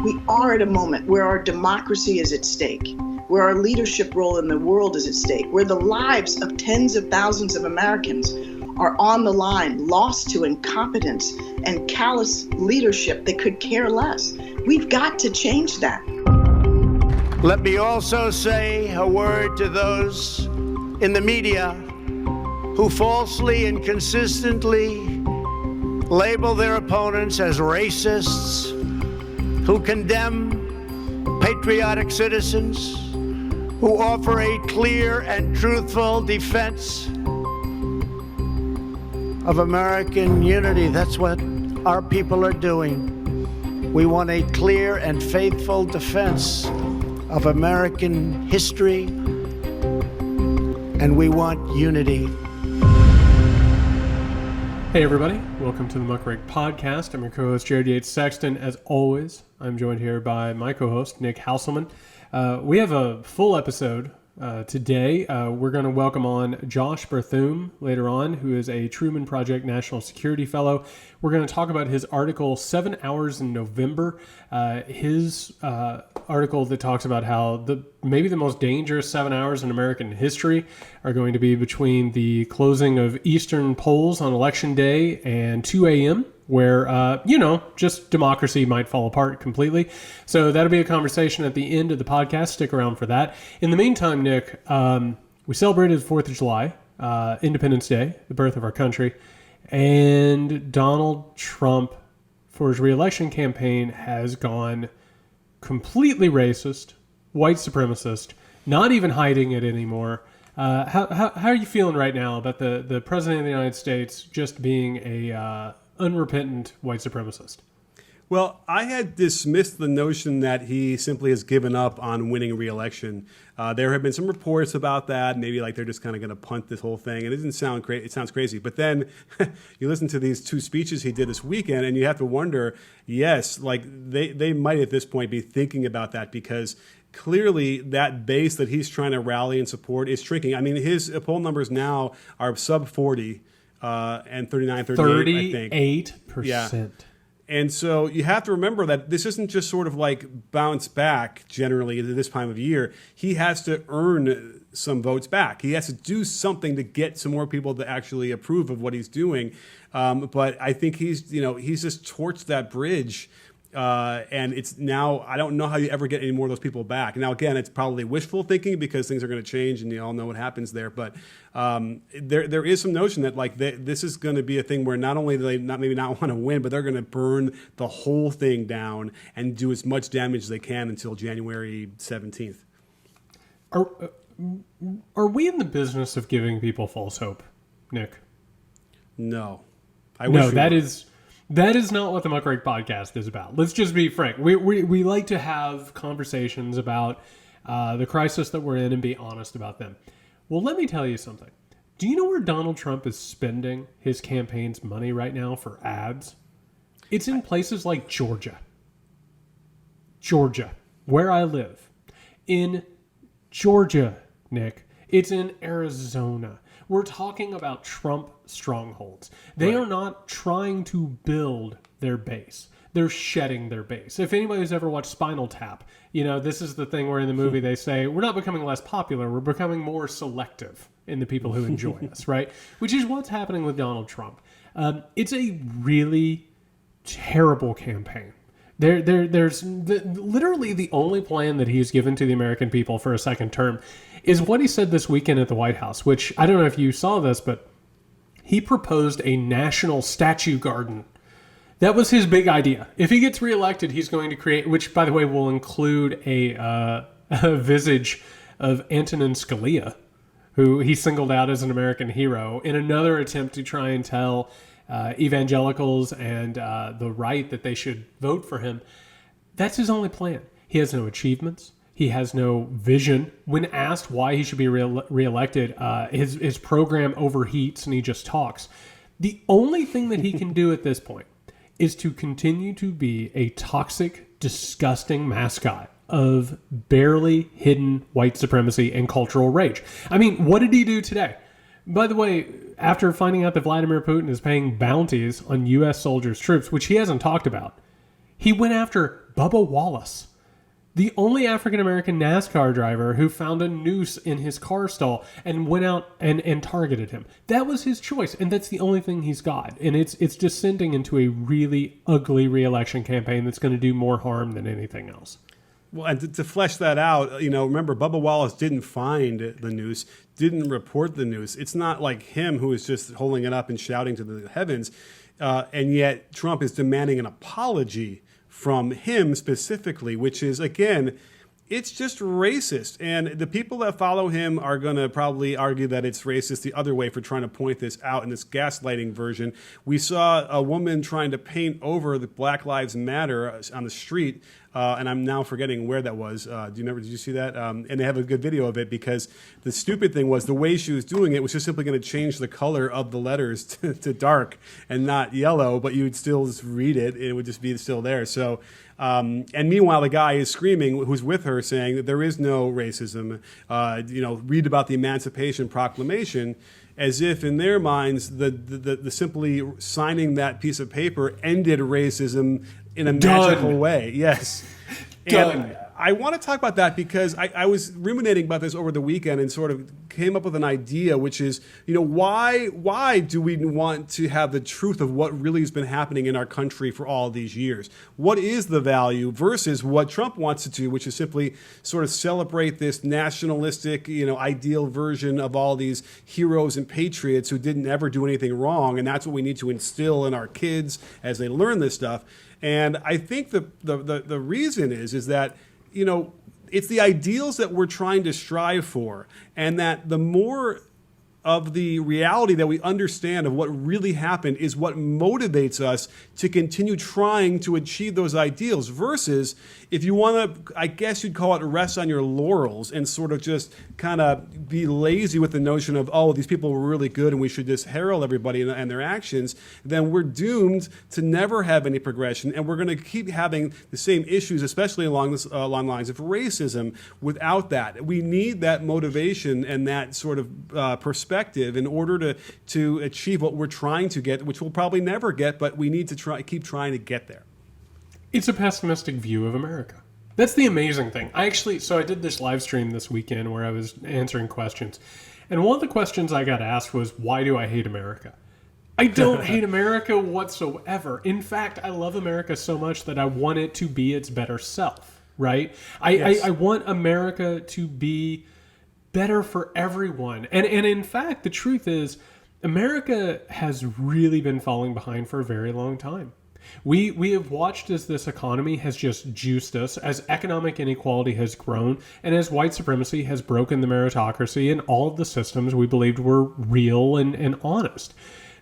We are at a moment where our democracy is at stake, where our leadership role in the world is at stake, where the lives of tens of thousands of Americans are on the line, lost to incompetence and callous leadership that could care less. We've got to change that. Let me also say a word to those in the media who falsely and consistently label their opponents as racists, who condemn patriotic citizens, who offer a clear and truthful defense of American unity. That's what our people are doing. We want a clear and faithful defense of American history, and we want unity. Hey everybody, welcome to the Muckrake Podcast. I'm your co-host Jared Yates Sexton. As always, I'm joined here by my co-host Nick Hauselman. We have a full episode today. We're going to welcome on Josh Berthume later on, who is a Truman Project National Security Fellow. We're going to talk about his article, 7 Hours in November, his article that talks about how maybe the most dangerous 7 hours in American history are going to be between the closing of Eastern polls on Election Day and 2 a.m., where, just democracy might fall apart completely. So that'll be a conversation at the end of the podcast. Stick around for that. In the meantime, Nick, we celebrated the 4th of July, Independence Day, the birth of our country, and Donald Trump, for his reelection campaign, has gone completely racist, white supremacist, not even hiding it anymore. How are you feeling right now about the President of the United States just being a unrepentant white supremacist? Well, I had dismissed the notion that he simply has given up on winning re-election. There have been some reports about that, maybe like they're just kind of going to punt this whole thing, and it doesn't sound crazy. It sounds crazy, but then you listen to these two speeches he did this weekend, and you have to wonder, yes, like they might at this point be thinking about that, because clearly that base that he's trying to rally and support is shrinking. I mean, his poll numbers now are sub 40 and 39, 38, I think. 38%. Yeah. And so you have to remember that this isn't just sort of like bounce back generally at this time of year. He has to earn some votes back. He has to do something to get some more people to actually approve of what he's doing. But I think he's just torched that bridge. And it's now, I don't know how you ever get any more of those people back. Now, again, it's probably wishful thinking because things are going to change and you all know what happens there. But there is some notion that like this is going to be a thing where not only do they maybe not want to win, but they're going to burn the whole thing down and do as much damage as they can until January 17th. Are we in the business of giving people false hope, Nick? No. That is not what the Muckrake Podcast is about. Let's just be frank. We like to have conversations about the crisis that we're in and be honest about them. Well, let me tell you something. Do you know where Donald Trump is spending his campaign's money right now for ads? It's in places like Georgia. Georgia, where I live. In Georgia, Nick. It's in Arizona. We're talking about Trump strongholds. They are not trying to build their base. They're shedding their base. If anybody's ever watched Spinal Tap, this is the thing where in the movie they say, we're not becoming less popular, we're becoming more selective in the people who enjoy us, right? Which is what's happening with Donald Trump. It's a really terrible campaign. There's literally the only plan that he's given to the American people for a second term is what he said this weekend at the White House, which I don't know if you saw this, but he proposed a national statue garden. That was his big idea. If he gets reelected, he's going to create, which by the way will include a visage of Antonin Scalia, who he singled out as an American hero in another attempt to try and tell evangelicals and the right that they should vote for him. That's his only plan. He has no achievements. He has no vision. When asked why he should be reelected, his program overheats and he just talks. The only thing that he can do at this point is to continue to be a toxic, disgusting mascot of barely hidden white supremacy and cultural rage. I mean, what did he do today? By the way, after finding out that Vladimir Putin is paying bounties on U.S. soldiers' troops, which he hasn't talked about, he went after Bubba Wallace, the only African-American NASCAR driver who found a noose in his car stall and went out and targeted him. That was his choice, and that's the only thing he's got. And it's descending into a really ugly re-election campaign that's going to do more harm than anything else. Well, and to flesh that out, remember, Bubba Wallace didn't find the noose, didn't report the noose. It's not like him who is just holding it up and shouting to the heavens. And yet Trump is demanding an apology from him specifically, which is, again, it's just racist. And the people that follow him are going to probably argue that it's racist the other way for trying to point this out in this gaslighting version. We saw a woman trying to paint over the Black Lives Matter on the street, and I'm now forgetting where that was. Did you see that? And they have a good video of it, because the stupid thing was the way she was doing it was just simply going to change the color of the letters to dark and not yellow, but you would still just read it. It would just be still there. So, and meanwhile, the guy is screaming, who's with her, saying that there is no racism. Read about the Emancipation Proclamation, as if in their minds the simply signing that piece of paper ended racism in a magical way. Yes. And I want to talk about that because I was ruminating about this over the weekend and sort of came up with an idea, which is, why do we want to have the truth of what really has been happening in our country for all these years? What is the value versus what Trump wants to do, which is simply sort of celebrate this nationalistic, ideal version of all these heroes and patriots who didn't ever do anything wrong. And that's what we need to instill in our kids as they learn this stuff. And I think the reason is that, it's the ideals that we're trying to strive for, and that the more of the reality that we understand of what really happened is what motivates us to continue trying to achieve those ideals, versus if you want to, I guess you'd call it, rest on your laurels and sort of just kind of be lazy with the notion of, oh, these people were really good and we should just herald everybody and their actions, then we're doomed to never have any progression, and we're going to keep having the same issues, especially along lines of racism. Without that, we need that motivation and that sort of perspective in order to achieve what we're trying to get, which we'll probably never get, but we need to keep trying to get there. It's a pessimistic view of America. That's the amazing thing. I did this live stream this weekend where I was answering questions. And one of the questions I got asked was, why do I hate America? I don't hate America whatsoever. In fact, I love America so much that I want it to be its better self, right? I want America to be better for everyone. And in fact, the truth is, America has really been falling behind for a very long time. We have watched as this economy has just juiced us, as economic inequality has grown, and as white supremacy has broken the meritocracy and all of the systems we believed were real and honest.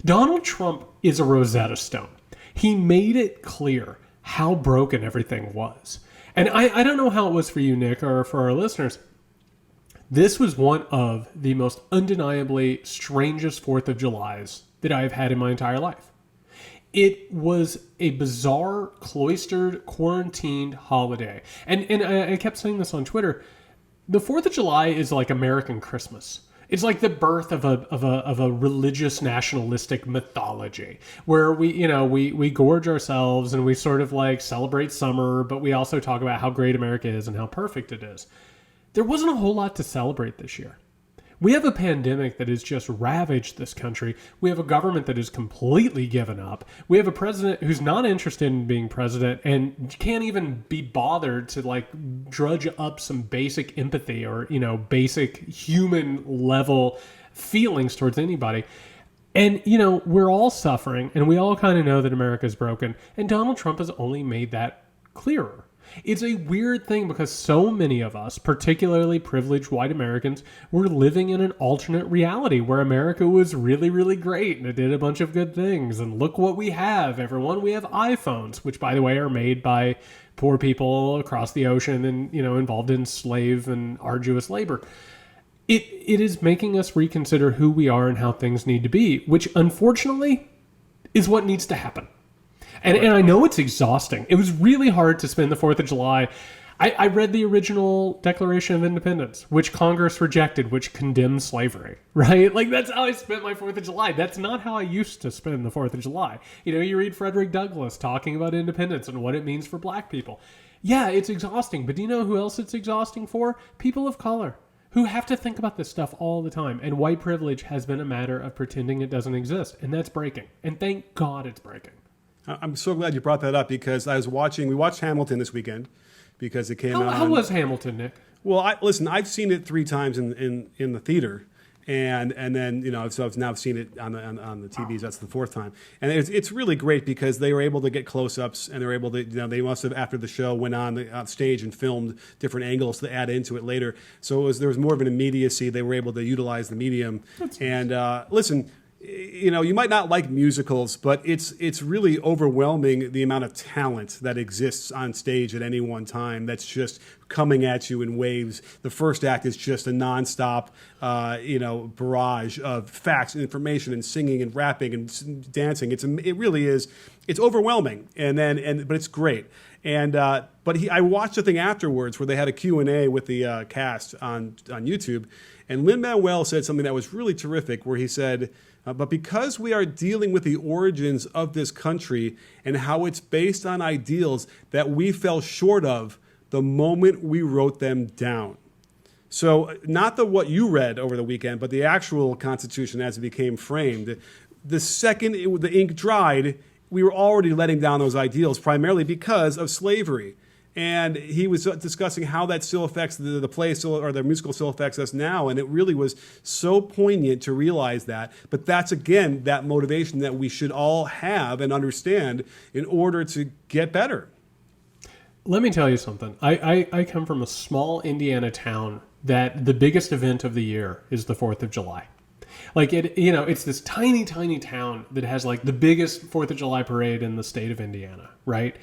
Donald Trump is a Rosetta Stone. He made it clear how broken everything was. And I don't know how it was for you, Nick, or for our listeners. This was one of the most undeniably strangest 4th of Julys that I've had in my entire life. It was a bizarre, cloistered, quarantined holiday. And I kept saying this on Twitter. The 4th of July is like American Christmas. It's like the birth of a religious nationalistic mythology where we gorge ourselves and we sort of like celebrate summer, but we also talk about how great America is and how perfect it is. There wasn't a whole lot to celebrate this year. We have a pandemic that has just ravaged this country. We have a government that is completely given up. We have a president who's not interested in being president and can't even be bothered to like drudge up some basic empathy or, basic human level feelings towards anybody. And, we're all suffering and we all kind of know that America's broken. And Donald Trump has only made that clearer. It's a weird thing because so many of us, particularly privileged white Americans, were living in an alternate reality where America was really, really great and it did a bunch of good things. And look what we have, everyone. We have iPhones, which, by the way, are made by poor people across the ocean and, involved in slave and arduous labor. It is making us reconsider who we are and how things need to be, which unfortunately is what needs to happen. And I know it's exhausting. It was really hard to spend the 4th of July. I read the original Declaration of Independence, which Congress rejected, which condemns slavery, right? Like, that's how I spent my 4th of July. That's not how I used to spend the 4th of July. You know, you read Frederick Douglass talking about independence and what it means for black people. Yeah, it's exhausting, but do you know who else it's exhausting for? People of color, who have to think about this stuff all the time. And white privilege has been a matter of pretending it doesn't exist, and that's breaking. And thank God it's breaking. I'm so glad you brought that up, because we watched Hamilton this weekend, because it came out. How was Hamilton, Nick? Well, listen, I've seen it 3 times in the theater, and then, you know, so I've now seen it on the TVs. That's the 4th time, and it's really great because they were able to get close-ups, and they were able to, you know, they must have, after the show, went on stage and filmed different angles to add into it later. So there was more of an immediacy. They were able to utilize the medium. Listen, you know, you might not like musicals, but it's really overwhelming the amount of talent that exists on stage at any one time that's just coming at you in waves. The first act is just a nonstop, barrage of facts and information and singing and rapping and dancing. It really is. It's overwhelming, but it's great. I watched a thing afterwards where they had a Q&A with the cast on YouTube, and Lin-Manuel said something that was really terrific, where he said, but because we are dealing with the origins of this country and how it's based on ideals that we fell short of the moment we wrote them down. So not what you read over the weekend, but the actual Constitution as it became framed. The second the ink dried, we were already letting down those ideals, primarily because of slavery. And he was discussing how that still affects the play, or the musical still affects us now. And it really was so poignant to realize that. But that's, again, that motivation that we should all have and understand in order to get better. Let me tell you something. I come from a small Indiana town that the biggest event of the year is the 4th of July. Like, it's this tiny, tiny town that has, like, the biggest 4th of July parade in the state of Indiana, right?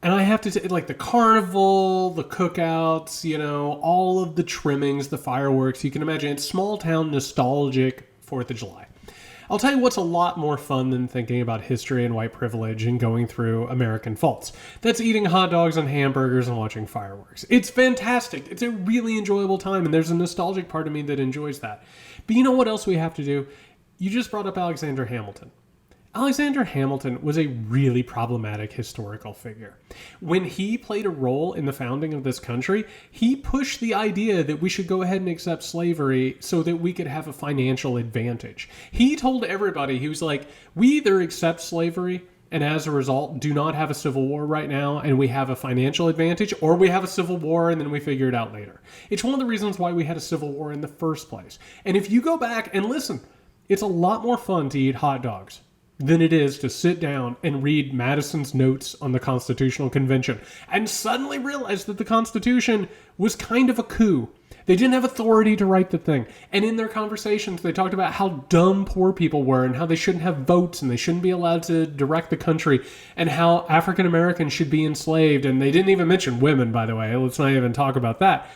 And I have to say, like, the carnival, the cookouts, you know, all of the trimmings, the fireworks, you can imagine. It's small town, nostalgic 4th of July. I'll tell you what's a lot more fun than thinking about history and white privilege and going through American faults. That's eating hot dogs and hamburgers and watching fireworks. It's fantastic. It's a really enjoyable time, and there's a nostalgic part of me that enjoys that. But you know what else we have to do? You just brought up Alexander Hamilton. Alexander Hamilton was a really problematic historical figure. When he played a role in the founding of this country, he pushed the idea that we should go ahead and accept slavery so that we could have a financial advantage. He told everybody, he was like, we either accept slavery and as a result do not have a civil war right now and we have a financial advantage, or we have a civil war and then we figure it out later. It's one of the reasons why we had a civil war in the first place. And if you go back and listen, it's a lot more fun to eat hot dogs than it is to sit down and read Madison's notes on the Constitutional Convention and suddenly realize that the Constitution was kind of a coup. They didn't have authority to write the thing. And in their conversations, they talked about how dumb poor people were and how they shouldn't have votes and they shouldn't be allowed to direct the country and how African Americans should be enslaved. And they didn't even mention women, by the way. Let's not even talk about that.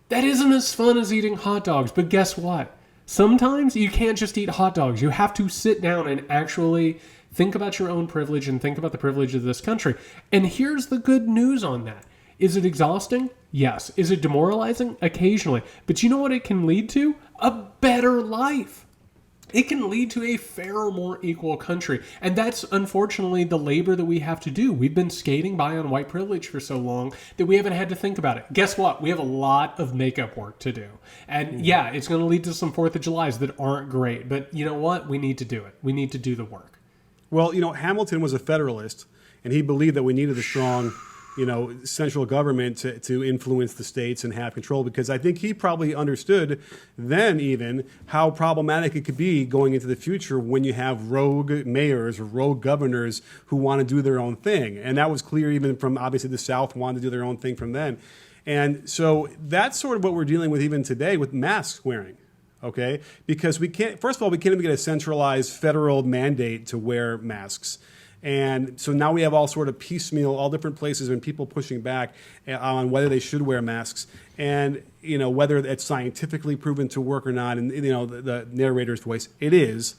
That isn't as fun as eating hot dogs, but guess what? Sometimes you can't just eat hot dogs. You have to sit down and actually think about your own privilege and think about the privilege of this country. And here's the good news on that. Is it exhausting? Yes. Is it demoralizing? Occasionally. But you know what it can lead to? A better life. It can lead to a fairer, more equal country. And that's unfortunately the labor that we have to do. We've been skating by on white privilege for so long that we haven't had to think about it. Guess what? We have a lot of makeup work to do. And yeah, it's going to lead to some 4th of Julys that aren't great. But you know what? We need to do it. We need to do the work. Well, you know, Hamilton was a Federalist, and he believed that we needed a strong, central government to influence the states and have control, because I think he probably understood then even how problematic it could be going into the future when you have rogue mayors or rogue governors who want to do their own thing. And that was clear even from, obviously, the South wanted to do their own thing from then. And so that's sort of what we're dealing with even today with mask wearing. Okay, because we can't even get a centralized federal mandate to wear masks. And so now we have all sort of piecemeal, all different places and people pushing back on whether they should wear masks and, whether it's scientifically proven to work or not. And, the narrator's voice, it is.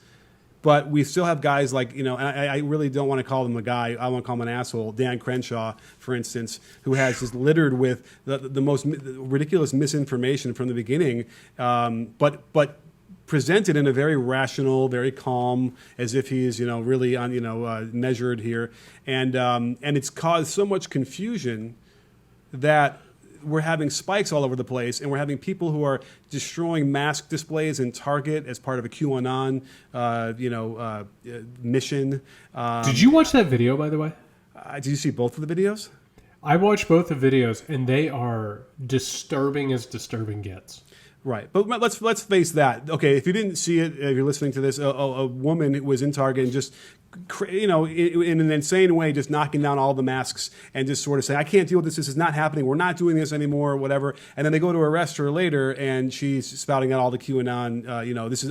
But we still have guys like, and I really don't want to call him a guy. I want to call him an asshole. Dan Crenshaw, for instance, who has just littered with the most ridiculous misinformation from the beginning, but presented in a very rational, very calm, as if he's really on measured here, and it's caused so much confusion that we're having spikes all over the place, and we're having people who are destroying mask displays in Target as part of a QAnon, mission. Did you watch that video, by the way? Did you see both of the videos? I watched both the videos, and they are disturbing as disturbing gets. Right, but let's face that. Okay, if you didn't see it, if you're listening to this, a woman was in Target and just, in an insane way, just knocking down all the masks and just sort of saying, "I can't deal with this. This is not happening. We're not doing this anymore," or whatever. And then they go to arrest her later, and she's spouting out all the QAnon.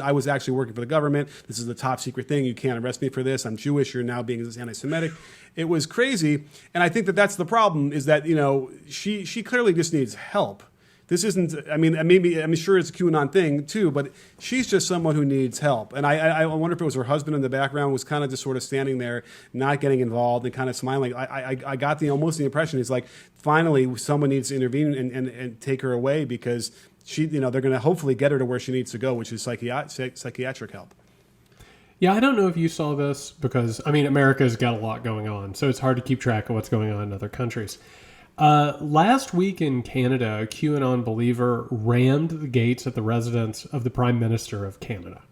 I was actually working for the government. This is the top secret thing. You can't arrest me for this. I'm Jewish. You're now being anti-Semitic. It was crazy, and I think that's the problem. Is that she clearly just needs help. This isn't, I'm sure it's a QAnon thing too, but she's just someone who needs help. And I wonder if it was her husband in the background was kind of just sort of standing there, not getting involved and kind of smiling. I got almost the impression it's like, finally someone needs to intervene and take her away, because they're going to hopefully get her to where she needs to go, which is psychiatric help. Yeah, I don't know if you saw this, because, America's got a lot going on, so it's hard to keep track of what's going on in other countries. Last week in Canada, a QAnon believer rammed the gates at the residence of the Prime Minister of Canada.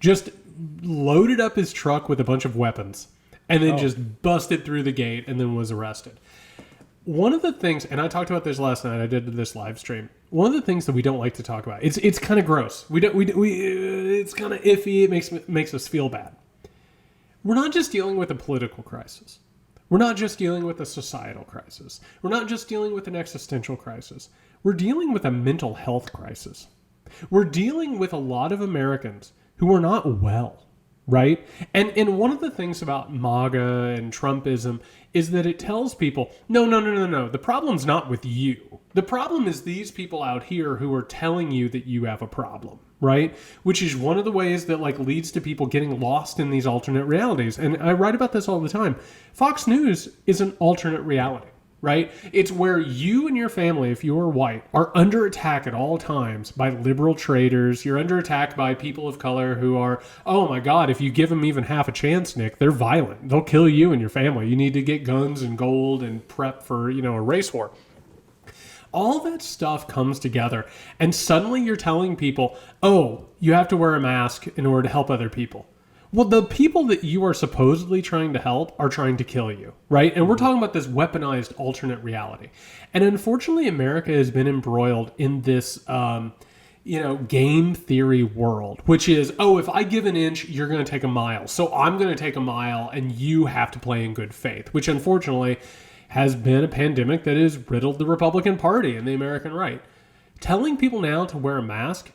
Just loaded up his truck with a bunch of weapons and then just busted through the gate and then was arrested. One of the things, and I talked about this last night, I did this live stream. One of the things that we don't like to talk about, it's kind of gross. It's kind of iffy. It makes us feel bad. We're not just dealing with a political crisis. We're not just dealing with a societal crisis. We're not just dealing with an existential crisis. We're dealing with a mental health crisis. We're dealing with a lot of Americans who are not well, right? And one of the things about MAGA and Trumpism is that it tells people, no. The problem's not with you. The problem is these people out here who are telling you that you have a problem, right? Which is one of the ways that leads to people getting lost in these alternate realities. And I write about this all the time. Fox News is an alternate reality, right? It's where you and your family, if you are white, are under attack at all times by liberal traitors. You're under attack by people of color who are, oh my God, if you give them even half a chance, Nick, they're violent. They'll kill you and your family. You need to get guns and gold and prep for, a race war. All that stuff comes together, and suddenly you're telling people, oh, you have to wear a mask in order to help other people. Well, the people that you are supposedly trying to help are trying to kill you, right? And we're talking about this weaponized alternate reality. And unfortunately, America has been embroiled in this, game theory world, which is, oh, if I give an inch, you're going to take a mile. So I'm going to take a mile, and you have to play in good faith, which unfortunately has been a pandemic that has riddled the Republican Party and the American right. Telling people now to wear a mask,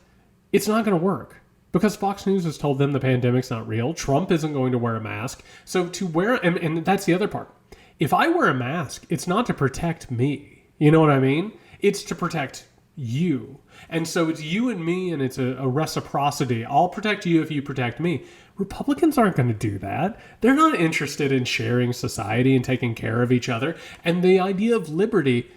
it's not going to work, because Fox News has told them the pandemic's not real. Trump isn't going to wear a mask. So to wear, and that's the other part. If I wear a mask, it's not to protect me. You know what I mean? It's to protect you. And so it's you and me, and it's a reciprocity. I'll protect you if you protect me. Republicans aren't going to do that. They're not interested in sharing society and taking care of each other. And the idea of liberty,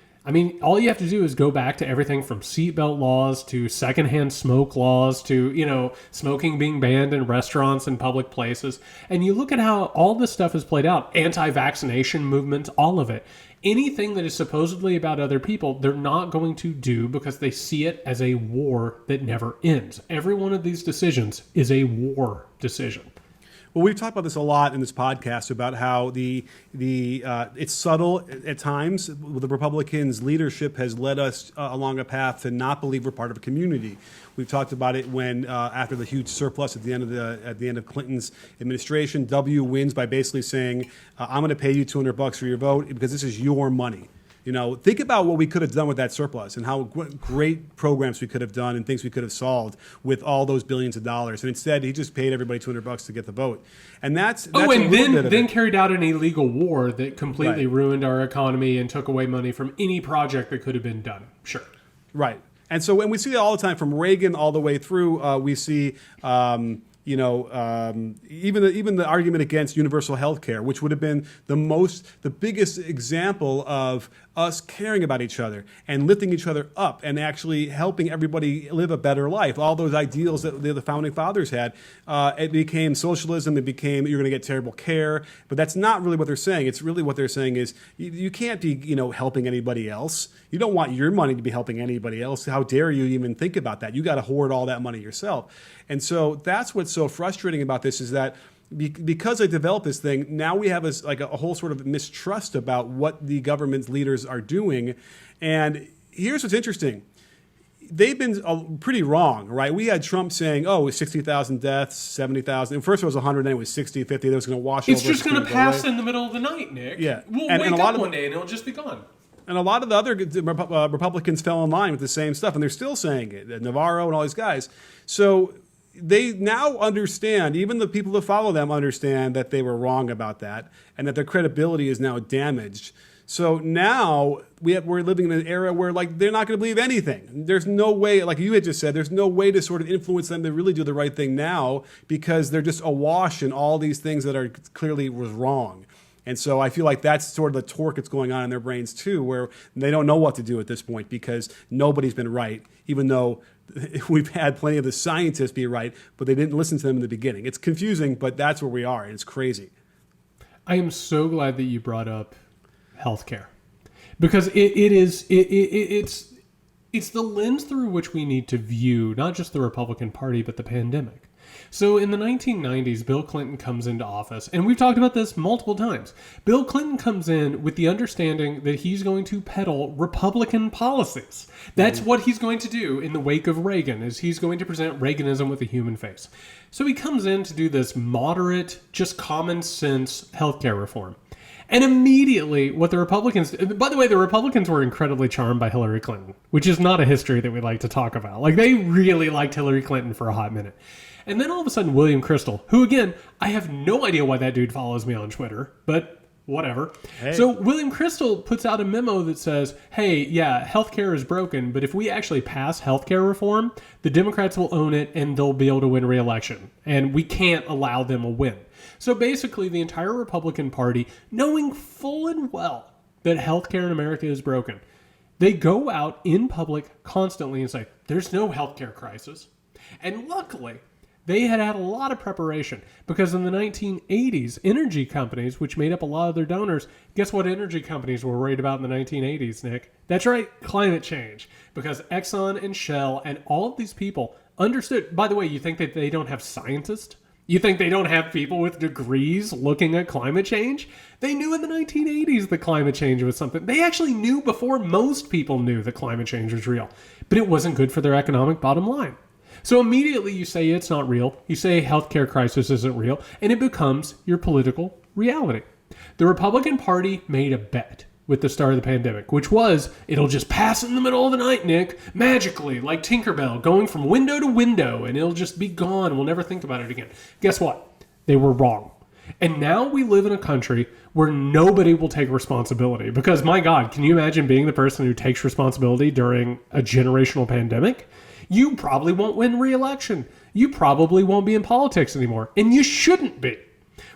all you have to do is go back to everything from seatbelt laws to secondhand smoke laws to, smoking being banned in restaurants and public places. And you look at how all this stuff is played out, anti-vaccination movements, all of it. Anything that is supposedly about other people, they're not going to do because they see it as a war that never ends. Every one of these decisions is a war decision. Well, we've talked about this a lot in this podcast about how it's subtle at times. The Republicans' leadership has led us along a path to not believe we're part of a community. We've talked about it when after the huge surplus at the end of Clinton's administration, W wins by basically saying, "I'm going to pay you $200 for your vote because this is your money." Think about what we could have done with that surplus and how great programs we could have done and things we could have solved with all those billions of dollars. And instead, he just paid everybody $200 to get the vote. And that's then carried out an illegal war that completely ruined our economy and took away money from any project that could have been done. Sure. Right. And so when we see it all the time, from Reagan all the way through, we see even the argument against universal health care, which would have been the biggest example of us caring about each other and lifting each other up and actually helping everybody live a better life. All those ideals that the founding fathers had, it became socialism. It became you're going to get terrible care. But that's not really what they're saying. It's really what they're saying is you can't be helping anybody else. You don't want your money to be helping anybody else. How dare you even think about that? You got to hoard all that money yourself. And so that's what's so frustrating about this is that because I developed this thing, now we have a whole sort of mistrust about what the government's leaders are doing. And here's what's interesting. They've been pretty wrong, right? We had Trump saying, 60,000 deaths, 70,000. And first it was 100, then it was 60, 50. That was going to wash over. It's just going to pass in the middle of the night, Nick. Yeah. We'll wake up one day and it'll just be gone. And a lot of the other Republicans fell in line with the same stuff, and they're still saying it. Navarro and all these guys. So they now understand, even the people that follow them understand that they were wrong about that and that their credibility is now damaged. So now we're living in an era where they're not going to believe anything. There's no way, like you had just said, there's no way to sort of influence them to really do the right thing now because they're just awash in all these things that are clearly was wrong. And so I feel like that's sort of the torque that's going on in their brains too, where they don't know what to do at this point because nobody's been right, even though we've had plenty of the scientists be right, but they didn't listen to them in the beginning. It's confusing, but that's where we are, and it's crazy. I am so glad that you brought up healthcare because it's the lens through which we need to view not just the Republican Party, but the pandemic. So in the 1990s, Bill Clinton comes into office, and we've talked about this multiple times. Bill Clinton comes in with the understanding that he's going to peddle Republican policies. That's what he's going to do in the wake of Reagan, is he's going to present Reaganism with a human face. So he comes in to do this moderate, just common sense healthcare reform. And immediately what the Republicans, by the way, the Republicans were incredibly charmed by Hillary Clinton, which is not a history that we like to talk about. They really liked Hillary Clinton for a hot minute. And then all of a sudden, William Kristol, who again, I have no idea why that dude follows me on Twitter, but whatever. Hey. So William Kristol puts out a memo that says, hey, yeah, healthcare is broken, but if we actually pass healthcare reform, the Democrats will own it and they'll be able to win re-election. And we can't allow them a win. So basically, the entire Republican Party, knowing full and well that healthcare in America is broken, they go out in public constantly and say, there's no healthcare crisis. And luckily, they had a lot of preparation because in the 1980s, energy companies, which made up a lot of their donors, guess what energy companies were worried about in the 1980s, Nick? That's right, climate change. Because Exxon and Shell and all of these people understood. By the way, you think that they don't have scientists? You think they don't have people with degrees looking at climate change? They knew in the 1980s that climate change was something. They actually knew before most people knew that climate change was real. But it wasn't good for their economic bottom line. So immediately you say it's not real, you say healthcare crisis isn't real, and it becomes your political reality. The Republican Party made a bet with the start of the pandemic, which was, it'll just pass in the middle of the night, Nick, magically, like Tinkerbell, going from window to window, and it'll just be gone. We'll never think about it again. Guess what? They were wrong. And now we live in a country where nobody will take responsibility. Because, my God, can you imagine being the person who takes responsibility during a generational pandemic? You probably won't win re-election. You probably won't be in politics anymore. And you shouldn't be.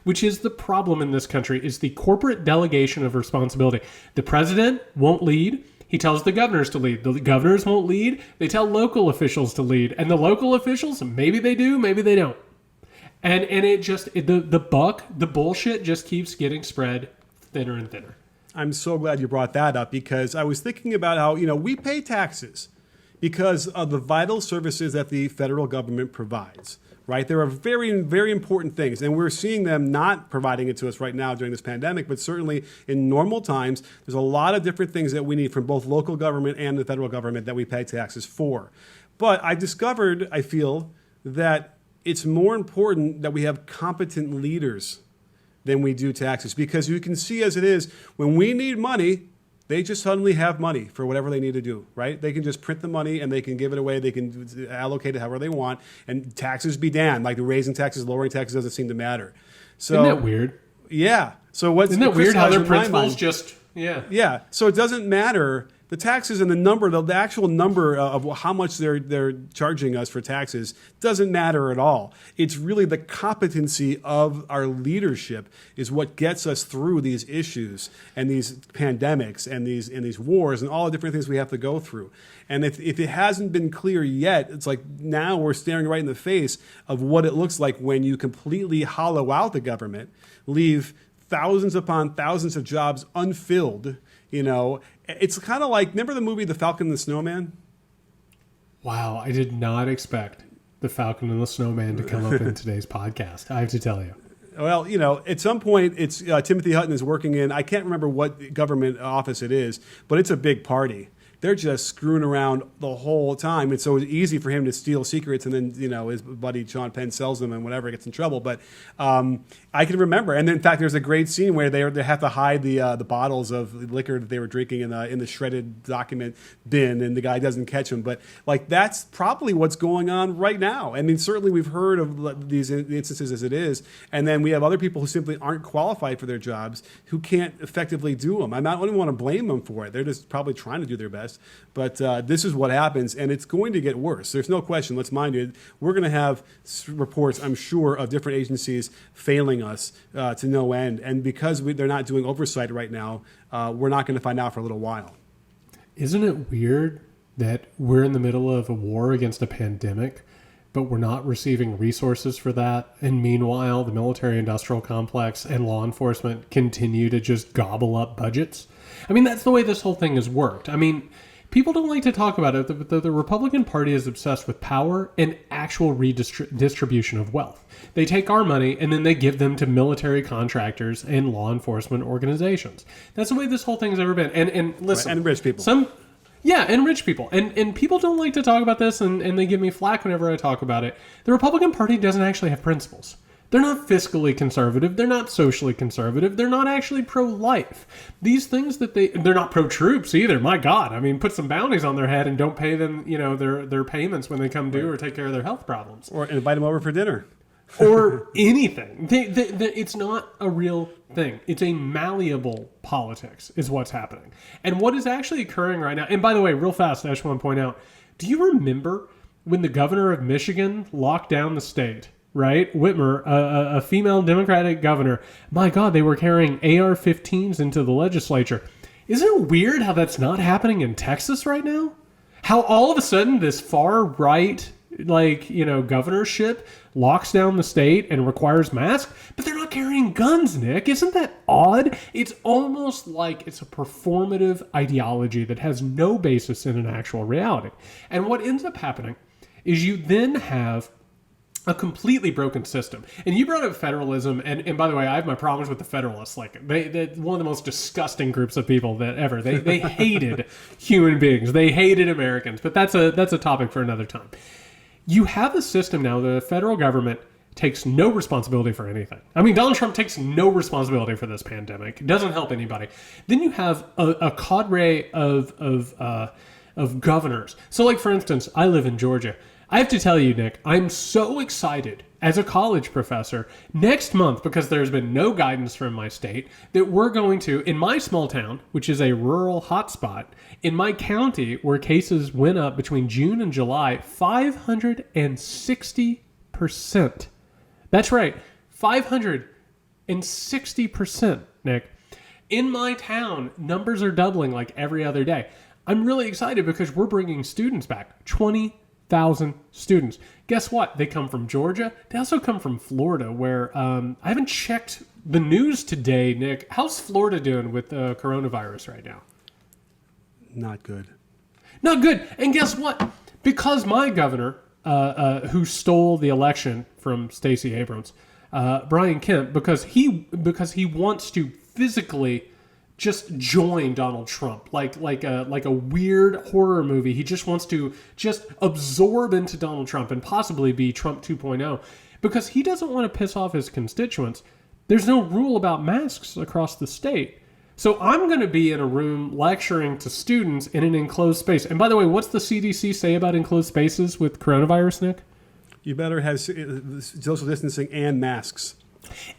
Which is the problem in this country, is the corporate delegation of responsibility. The president won't lead. He tells the governors to lead. The governors won't lead. They tell local officials to lead. And the local officials, maybe they do, maybe they don't. And the bullshit just keeps getting spread thinner and thinner. I'm so glad you brought that up because I was thinking about how, we pay taxes because of the vital services that the federal government provides, right? There are very, very important things, and we're seeing them not providing it to us right now during this pandemic, but certainly in normal times, there's a lot of different things that we need from both local government and the federal government that we pay taxes for. But I discovered, I feel, that it's more important that we have competent leaders than we do taxes, because you can see as it is, when we need money, they just suddenly have money for whatever they need to do, right? They can just print the money and they can give it away. They can allocate it however they want. And taxes be damned. Like the raising taxes, lowering taxes doesn't seem to matter. So, isn't that weird? Yeah. So isn't that weird how their principles just, Yeah. So it doesn't matter The taxes and the number, the actual number of how much they're charging us for taxes doesn't matter at all. It's really the competency of our leadership is what gets us through these issues and these pandemics and these wars and all the different things we have to go through. And if it hasn't been clear yet, it's like now we're staring right in the face of what it looks like when you completely hollow out the government, leave thousands upon thousands of jobs unfilled. You know, it's kind of like, remember the movie The Falcon and the Snowman? Wow, I did not expect The Falcon and the Snowman to come up in today's podcast, I have to tell you. Well, you know, at some point, it's Timothy Hutton is working in, I can't remember what government office it is, but it's a big party. They're just screwing around the whole time. It's so easy for him to steal secrets, and then, you know, his buddy Sean Penn sells them and whatever, gets in trouble. But I can remember. And then, in fact, there's a great scene where they have to hide the bottles of liquor that they were drinking in the shredded document bin, and the guy doesn't catch them. But, like, that's probably what's going on right now. I mean, certainly we've heard of these instances as it is. And then we have other people who simply aren't qualified for their jobs who can't effectively do them. I don't want to blame them for it. They're just probably trying to do their best. But this is what happens, and it's going to get worse. There's no question. Let's mind you, we're going to have reports, I'm sure, of different agencies failing us to no end. And because they're not doing oversight right now, we're not going to find out for a little while. Isn't it weird that we're in the middle of a war against a pandemic, but we're not receiving resources for that? And meanwhile, the military-industrial complex and law enforcement continue to just gobble up budgets? I mean, that's the way this whole thing has worked. I mean, people don't like to talk about it, but the Republican Party is obsessed with power and actual redistribution of wealth. They take our money and then they give them to military contractors and law enforcement organizations. That's the way this whole thing has ever been. And listen, right, and rich people. And rich people. And people don't like to talk about this, and they give me flack whenever I talk about it. The Republican Party doesn't actually have principles. They're not fiscally conservative. They're not socially conservative. They're not actually pro-life. They're not pro-troops either. My God. I mean, put some bounties on their head and don't pay them, you know, their payments when they come due or take care of their health problems. Or invite them over for dinner. Or anything. It's not a real thing. It's a malleable politics is what's happening. And what is actually occurring right now, and by the way, real fast, I just want to point out, do you remember when the governor of Michigan locked down the state? Right? Whitmer, a female Democratic governor. My God, they were carrying AR-15s into the legislature. Isn't it weird how that's not happening in Texas right now? How all of a sudden this far right, governorship locks down the state and requires masks, but they're not carrying guns, Nick. Isn't that odd? It's almost like it's a performative ideology that has no basis in an actual reality. And what ends up happening is you then have a completely broken system. And you brought up federalism, and by the way, I have my problems with the Federalists. Like, they're one of the most disgusting groups of people that ever. They hated human beings. They hated Americans. But that's a topic for another time. You have a system now that the federal government takes no responsibility for anything. I mean, Donald Trump takes no responsibility for this pandemic. It doesn't help anybody. Then you have a cadre of governors. So, like, for instance, I live in Georgia. I have to tell you, Nick, I'm so excited as a college professor next month, because there's been no guidance from my state, that we're going to, in my small town, which is a rural hotspot, in my county where cases went up between June and July, 560%. That's right, 560%, Nick. In my town, numbers are doubling like every other day. I'm really excited because we're bringing students back, 20,000 students. Guess what? They come from Georgia. They also come from Florida, where I haven't checked the news today, Nick. How's Florida doing with coronavirus right now? Not good. Not good. And guess what? Because my governor, who stole the election from Stacey Abrams, Brian Kemp, because he wants to physically just join Donald Trump like a weird horror movie. He just wants to just absorb into Donald Trump and possibly be Trump 2.0, because he doesn't want to piss off his constituents. There's no rule about masks across the state. So I'm going to be in a room lecturing to students in an enclosed space. And by the way, what's the CDC say about enclosed spaces with coronavirus, Nick? You better have social distancing and masks.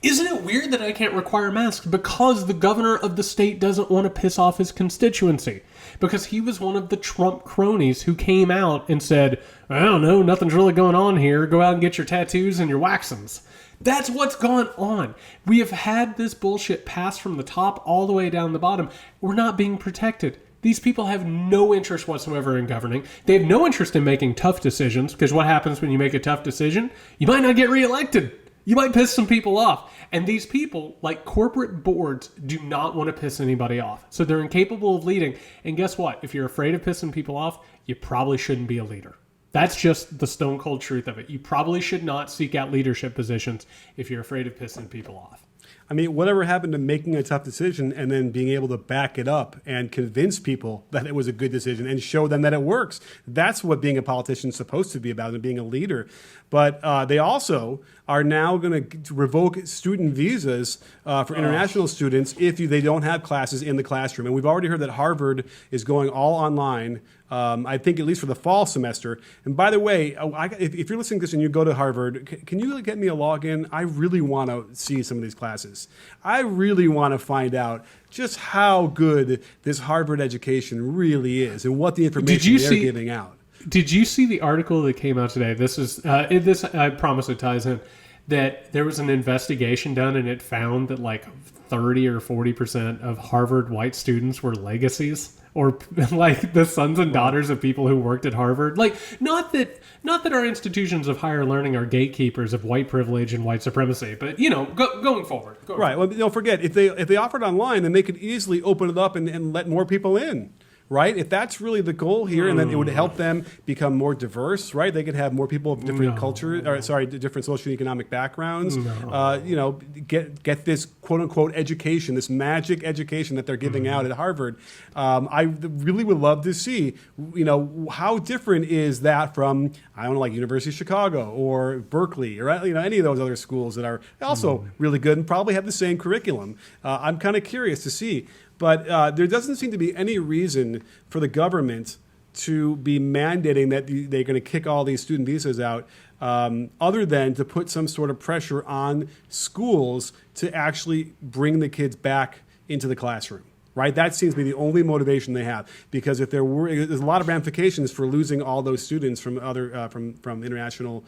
Isn't it weird that I can't require masks? Because the governor of the state doesn't want to piss off his constituency. Because he was one of the Trump cronies who came out and said, I don't know, nothing's really going on here. Go out and get your tattoos and your waxings. That's what's gone on. We have had this bullshit passed from the top all the way down the bottom. We're not being protected. These people have no interest whatsoever in governing. They have no interest in making tough decisions, because what happens when you make a tough decision? You might not get reelected. You might piss some people off. And these people, like corporate boards, do not want to piss anybody off. So they're incapable of leading. And guess what? If you're afraid of pissing people off, you probably shouldn't be a leader. That's just the stone cold truth of it. You probably should not seek out leadership positions if you're afraid of pissing people off. I mean, whatever happened to making a tough decision and then being able to back it up and convince people that it was a good decision and show them that it works? That's what being a politician is supposed to be about, and being a leader. But they also are now going to revoke student visas for international students if they don't have classes in the classroom. And we've already heard that Harvard is going all online, I think at least for the fall semester. And by the way, if you're listening to this and you go to Harvard, can you get me a login? I really want to see some of these classes. I really want to find out just how good this Harvard education really is and what the information they're giving out. Did you see the article that came out today? This is this. I promise it ties in. That there was an investigation done, and it found that like 30 or 40% of Harvard white students were legacies, or like the sons and daughters of people who worked at Harvard. Like, not that our institutions of higher learning are gatekeepers of white privilege and white supremacy, but going forward. Right. Well, don't forget, if they offer it online, then they could easily open it up and let more people in. Right? If that's really the goal here, and then it would help them become more diverse, right? They could have more people of different different social and economic backgrounds. Get this quote unquote education, this magic education that they're giving out at Harvard. I really would love to see, how different is that from, I don't know, like University of Chicago or Berkeley or any of those other schools that are also really good and probably have the same curriculum. I'm kind of curious to see. But there doesn't seem to be any reason for the government to be mandating that they're going to kick all these student visas out, other than to put some sort of pressure on schools to actually bring the kids back into the classroom. Right, that seems to be the only motivation they have, because if there's a lot of ramifications for losing all those students from other from international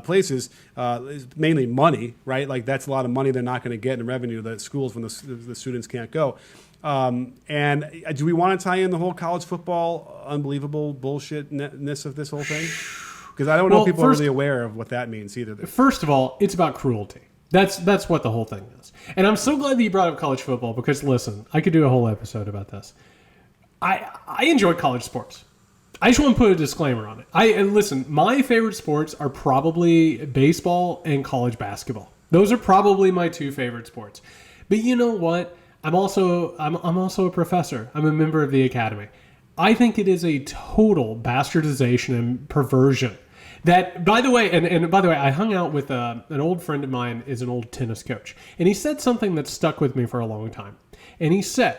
places, mainly money, right? Like that's a lot of money they're not going to get in revenue, the schools, when the students can't go. And do we want to tie in the whole college football unbelievable bullshitness of this whole thing? Because I don't know if people are really aware of what that means either. First of all, it's about cruelty. That's what the whole thing is. And I'm so glad that you brought up college football, because listen, I could do a whole episode about this. I enjoy college sports. I just want to put a disclaimer on it. And listen, my favorite sports are probably baseball and college basketball. Those are probably my two favorite sports. But you know what? I'm also a professor. I'm a member of the academy. I think it is a total bastardization and perversion. That, by the way, and by the way, I hung out with an old friend of mine, is an old tennis coach, and he said something that stuck with me for a long time. And he said,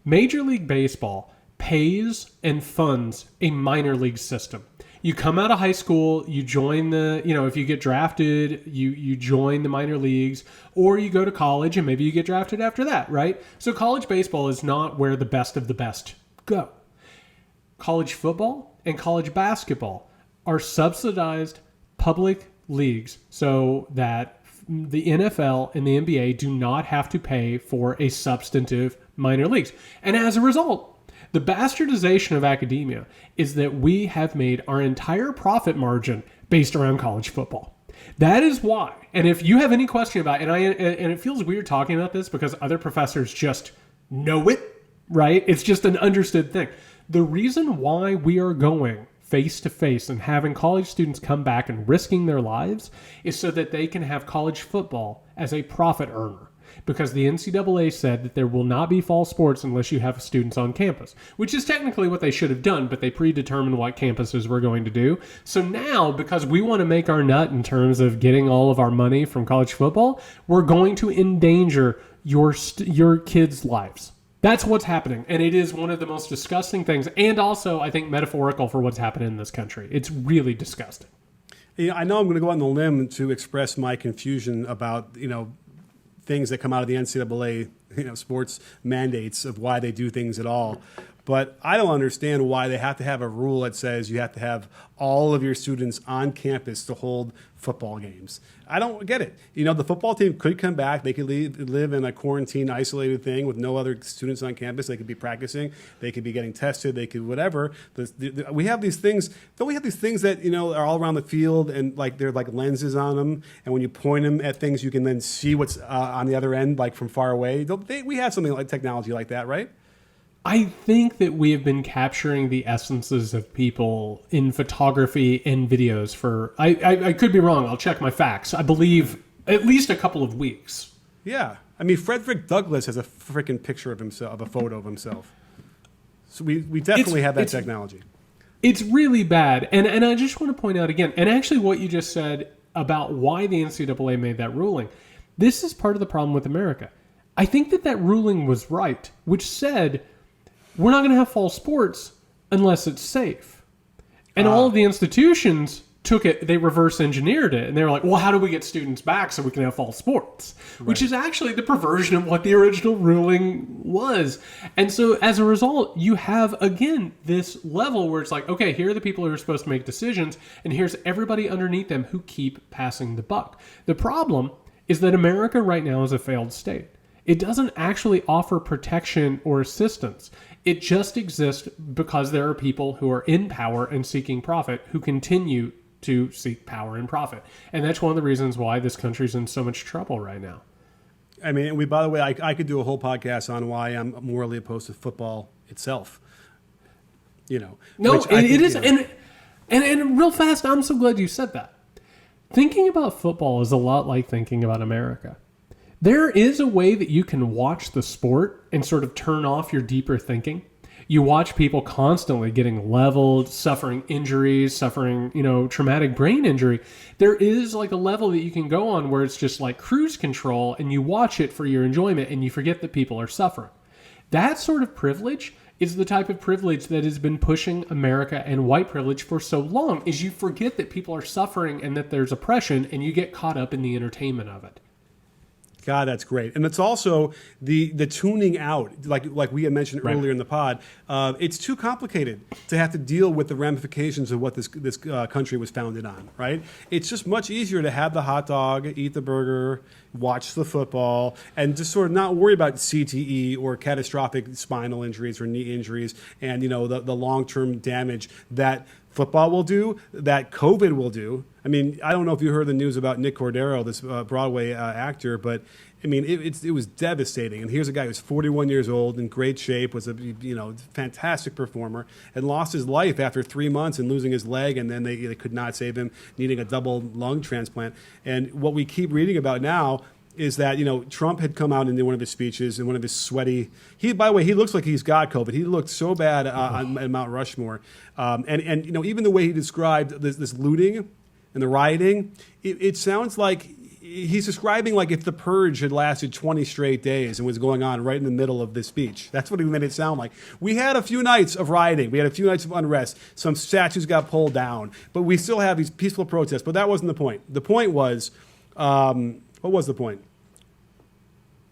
Major League Baseball pays and funds a minor league system. You come out of high school, you join if you get drafted, you join the minor leagues, or you go to college and maybe you get drafted after that, right? So college baseball is not where the best of the best go. College football and college basketball are subsidized public leagues, so that the NFL and the NBA do not have to pay for a substantive minor leagues. And as a result, the bastardization of academia is that we have made our entire profit margin based around college football. That is why. And if you have any question about it, and it feels weird talking about this because other professors just know it, right? It's just an understood thing. The reason why we are going face-to-face and having college students come back and risking their lives is so that they can have college football as a profit earner. Because the NCAA said that there will not be fall sports unless you have students on campus, which is technically what they should have done, but they predetermined what campuses were going to do. So now, because we want to make our nut in terms of getting all of our money from college football, we're going to endanger your kids' lives. That's what's happening, and it is one of the most disgusting things, and also, I think, metaphorical for what's happening in this country. It's really disgusting. I know I'm going to go out on the limb to express my confusion about, things that come out of the NCAA, sports mandates of why they do things at all. But I don't understand why they have to have a rule that says you have to have all of your students on campus to hold football games. I don't get it. The football team could come back. They could live in a quarantine, isolated thing with no other students on campus. They could be practicing. They could be getting tested. They could whatever. We have these things. Don't we have these things that are all around the field and they're like lenses on them? And when you point them at things, you can then see what's on the other end, like from far away. We have something like technology like that, right? I think that we have been capturing the essences of people in photography and videos for, I could be wrong, I'll check my facts, I believe at least a couple of weeks. Yeah. I mean, Frederick Douglass has a freaking picture of himself, a photo of himself. So we definitely have that technology. It's really bad. And I just want to point out again, and actually what you just said about why the NCAA made that ruling, this is part of the problem with America. I think that ruling was right, which said, we're not going to have fall sports unless it's safe. And all of the institutions took it, they reverse engineered it, and they were like, well, how do we get students back so we can have fall sports? Right. Which is actually the perversion of what the original ruling was. And so as a result, you have, again, this level where it's like, okay, here are the people who are supposed to make decisions, and here's everybody underneath them who keep passing the buck. The problem is that America right now is a failed state. It doesn't actually offer protection or assistance. It just exists because there are people who are in power and seeking profit who continue to seek power and profit. And that's one of the reasons why this country's in so much trouble right now. I mean, by the way, I could do a whole podcast on why I'm morally opposed to football itself. No, it is. And real fast, I'm so glad you said that. Thinking about football is a lot like thinking about America. There is a way that you can watch the sport and sort of turn off your deeper thinking. You watch people constantly getting leveled, suffering injuries, suffering, traumatic brain injury. There is like a level that you can go on where it's just like cruise control and you watch it for your enjoyment and you forget that people are suffering. That sort of privilege is the type of privilege that has been pushing America and white privilege for so long, is you forget that people are suffering and that there's oppression and you get caught up in the entertainment of it. God, that's great. And it's also the tuning out, like we had mentioned earlier in the pod. It's too complicated to have to deal with the ramifications of what this country was founded on, right? It's just much easier to have the hot dog, eat the burger, watch the football, and just sort of not worry about CTE or catastrophic spinal injuries or knee injuries and, the long-term damage that football will do, that COVID will do. I mean, I don't know if you heard the news about Nick Cordero, this Broadway actor, but I mean, it was devastating. And here's a guy who's 41 years old, in great shape, was a fantastic performer, and lost his life after 3 months and losing his leg, and then they could not save him, needing a double lung transplant. And what we keep reading about now is that, Trump had come out in one of his speeches, in one of his sweaty, by the way, he looks like he's got COVID. He looked so bad on Mount Rushmore. And even the way he described this looting and the rioting, it sounds like he's describing like if the purge had lasted 20 straight days and was going on right in the middle of this speech. That's what he made it sound like. We had a few nights of rioting. We had a few nights of unrest. Some statues got pulled down. But we still have these peaceful protests. But that wasn't the point. The point was... what was the point?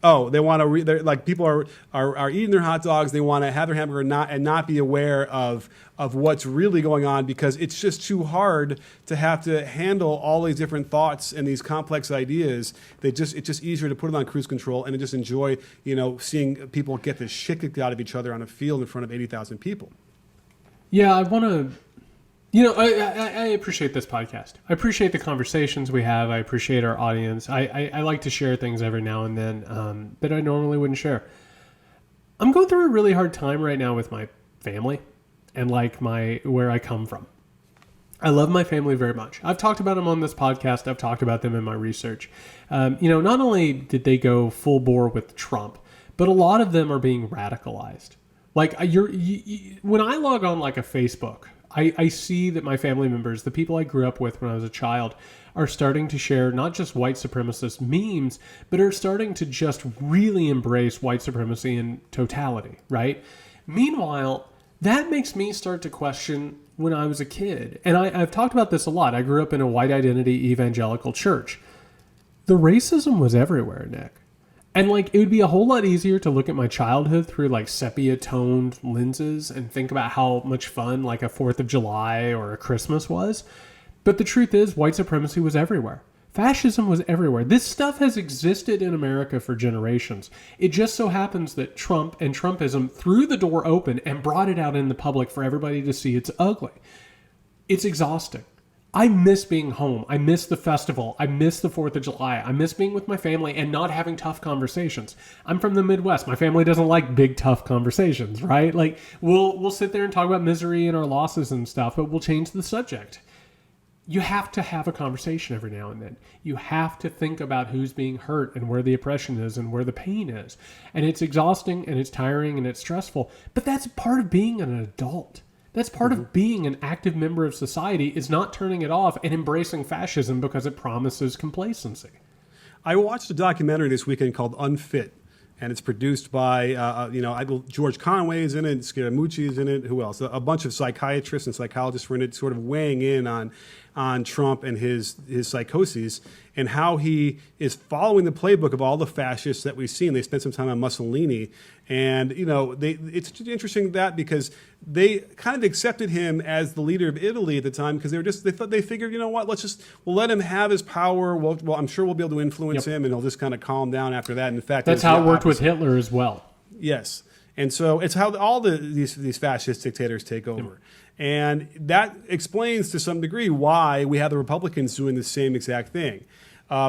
Oh, they want to people are eating their hot dogs. They want to have their hamburger and not be aware of what's really going on, because it's just too hard to have to handle all these different thoughts and these complex ideas. It's just easier to put it on cruise control and to just enjoy seeing people get the shit kicked out of each other on a field in front of 80,000 people. Yeah, I want to. I appreciate this podcast. I appreciate the conversations we have. I appreciate our audience. I like to share things every now and then that I normally wouldn't share. I'm going through a really hard time right now with my family and where I come from. I love my family very much. I've talked about them on this podcast. I've talked about them in my research. Not only did they go full bore with Trump, but a lot of them are being radicalized. When I log on like a Facebook, I see that my family members, the people I grew up with when I was a child, are starting to share not just white supremacist memes, but are starting to just really embrace white supremacy in totality, right? Meanwhile, that makes me start to question when I was a kid, and I've talked about this a lot. I grew up in a white identity evangelical church. The racism was everywhere, Nick. And like, it would be a whole lot easier to look at my childhood through like sepia toned lenses and think about how much fun like a 4th of July or a Christmas was. But the truth is, white supremacy was everywhere. Fascism was everywhere. This stuff has existed in America for generations. It just so happens that Trump and Trumpism threw the door open and brought it out in the public for everybody to see it's ugly. It's exhausting. I miss being home. I miss the festival. I miss the 4th of July. I miss being with my family and not having tough conversations. I'm from the Midwest. My family doesn't like big, tough conversations, right? Like, we'll sit there and talk about misery and our losses and stuff, but we'll change the subject. You have to have a conversation every now and then. You have to think about who's being hurt and where the oppression is and where the pain is. And it's exhausting and it's tiring and it's stressful, but that's part of being an adult. That's part of being an active member of society, is not turning it off and embracing fascism because it promises complacency. I watched a documentary this weekend called Unfit, and it's produced by, George Conway is in it, Scaramucci is in it, who else? A bunch of psychiatrists and psychologists were in it, sort of weighing in on Trump and his psychoses, and how he is following the playbook of all the fascists that we've seen. They spent some time on Mussolini, and it's interesting that because they kind of accepted him as the leader of Italy at the time because they figured, you know what, we'll let him have his power. Well, I'm sure we'll be able to influence him, and he'll just kind of calm down after that. And in fact, that's how it worked with Hitler as well. Yes. And so it's how all these fascist dictators take over. And that explains to some degree why we have the Republicans doing the same exact thing.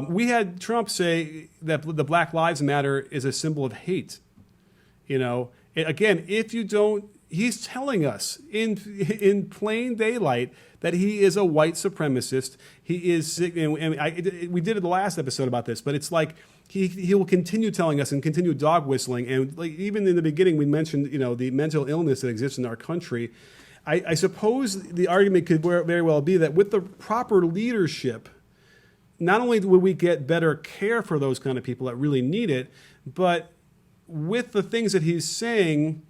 We had Trump say that the Black Lives Matter is a symbol of hate. Again, if you don't, he's telling us in plain daylight that he is a white supremacist. He is, and we did it the last episode about this, but it's like he will continue telling us and continue dog whistling. And like even in the beginning, we mentioned the mental illness that exists in our country. I suppose the argument could very well be that with the proper leadership, not only would we get better care for those kind of people that really need it, but with the things that he's saying,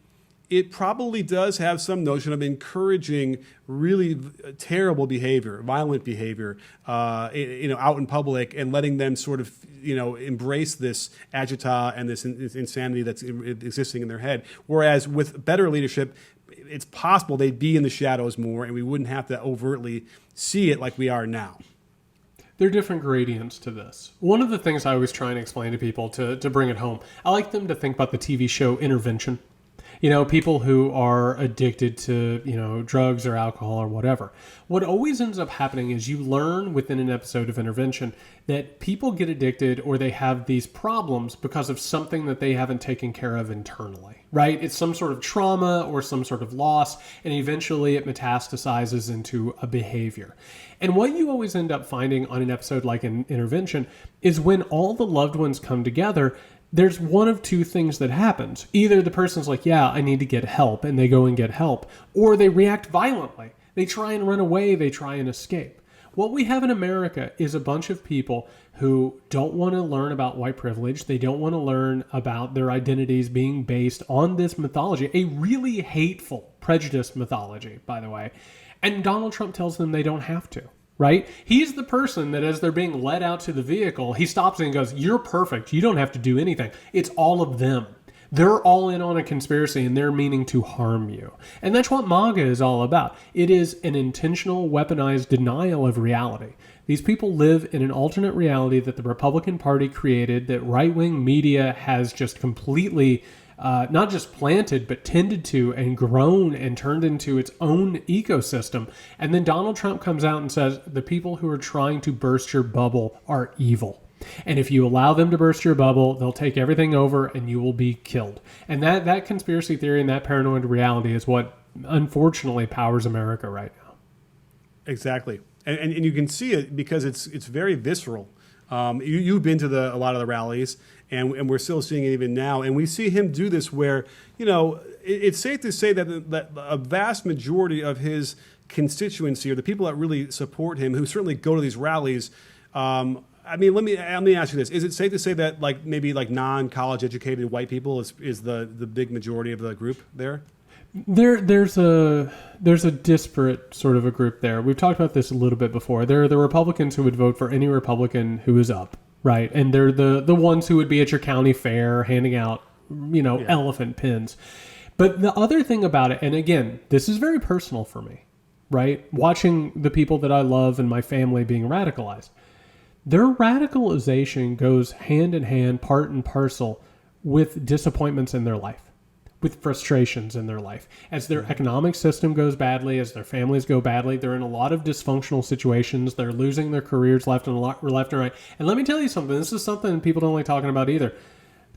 it probably does have some notion of encouraging really terrible behavior, violent behavior, out in public, and letting them sort of, embrace this agita and this insanity that's existing in their head. Whereas with better leadership, it's possible they'd be in the shadows more, and we wouldn't have to overtly see it like we are now. There are different gradients to this. One of the things I always try and explain to people to bring it home, I like them to think about the TV show Intervention. People who are addicted to, drugs or alcohol or whatever. What always ends up happening is you learn within an episode of Intervention that people get addicted or they have these problems because of something that they haven't taken care of internally, right? It's some sort of trauma or some sort of loss, and eventually it metastasizes into a behavior. And what you always end up finding on an episode like an Intervention is when all the loved ones come together, there's one of two things that happens. Either the person's like, yeah, I need to get help, and they go and get help, or they react violently. They try and run away, they try and escape. What we have in America is a bunch of people who don't want to learn about white privilege. They don't want to learn about their identities being based on this mythology, a really hateful, prejudiced mythology, by the way. And Donald Trump tells them they don't have to. Right? He's the person that as they're being led out to the vehicle, he stops and goes, you're perfect. You don't have to do anything. It's all of them. They're all in on a conspiracy and they're meaning to harm you. And that's what MAGA is all about. It is an intentional, weaponized denial of reality. These people live in an alternate reality that the Republican Party created, that right-wing media has just completely not just planted, but tended to and grown and turned into its own ecosystem. And then Donald Trump comes out and says, the people who are trying to burst your bubble are evil. And if you allow them to burst your bubble, they'll take everything over and you will be killed. And that conspiracy theory and that paranoid reality is what unfortunately powers America right now. Exactly. And you can see it because it's very visceral. You've been to a lot of the rallies, and we're still seeing it even now. And we see him do this where, it's safe to say that a vast majority of his constituency, or the people that really support him, who certainly go to these rallies, let me ask you this: is it safe to say that maybe non-college educated white people is the big majority of the group there? There's a disparate sort of a group there. We've talked about this a little bit before. There are the Republicans who would vote for any Republican who is up, right? And they're the ones who would be at your county fair handing out, elephant pins. But the other thing about it, and again, this is very personal for me, right? Watching the people that I love and my family being radicalized. Their radicalization goes hand in hand, part and parcel with disappointments in their life, with frustrations in their life. As their economic system goes badly, as their families go badly, they're in a lot of dysfunctional situations. They're losing their careers left and right. And let me tell you something. This is something people don't like talking about either.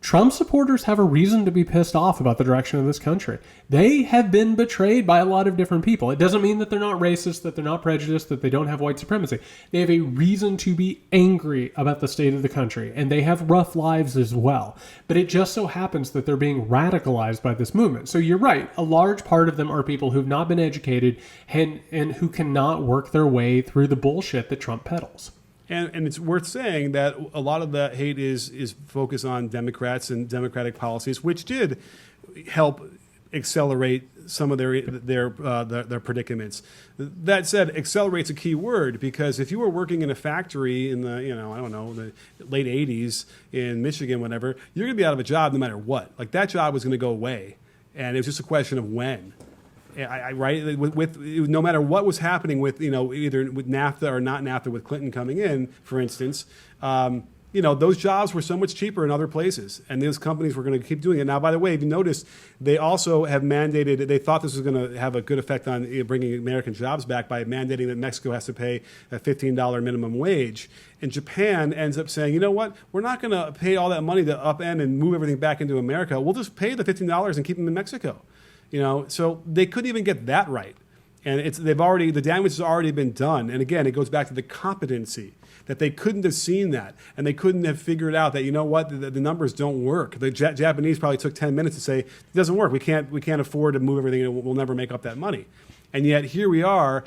Trump supporters have a reason to be pissed off about the direction of this country. They have been betrayed by a lot of different people. It doesn't mean that they're not racist, that they're not prejudiced, that they don't have white supremacy. They have a reason to be angry about the state of the country, and they have rough lives as well. But it just so happens that they're being radicalized by this movement. So you're right. A large part of them are people who've not been educated and who cannot work their way through the bullshit that Trump peddles. And it's worth saying that a lot of the hate is focused on Democrats and Democratic policies, which did help accelerate some of their predicaments. That said, accelerate's a key word, because if you were working in a factory in the the late 80s in Michigan, whatever, you're going to be out of a job no matter what. Like, that job was going to go away, and it was just a question of when. Right, with no matter what was happening with either with NAFTA or not NAFTA, with Clinton coming in, for instance, those jobs were so much cheaper in other places, and those companies were going to keep doing it. Now, by the way, if you notice, they also have mandated. They thought this was going to have a good effect on bringing American jobs back by mandating that Mexico has to pay a $15 minimum wage. And Japan ends up saying, you know what, we're not going to pay all that money to upend and move everything back into America. We'll just pay the $15 and keep them in Mexico. So they couldn't even get that right, and the damage has already been done. And again, it goes back to the competency, that they couldn't have seen that, and they couldn't have figured out that the numbers don't work. The Japanese probably took 10 minutes to say it doesn't work. We can't afford to move everything, and we'll never make up that money. And yet here we are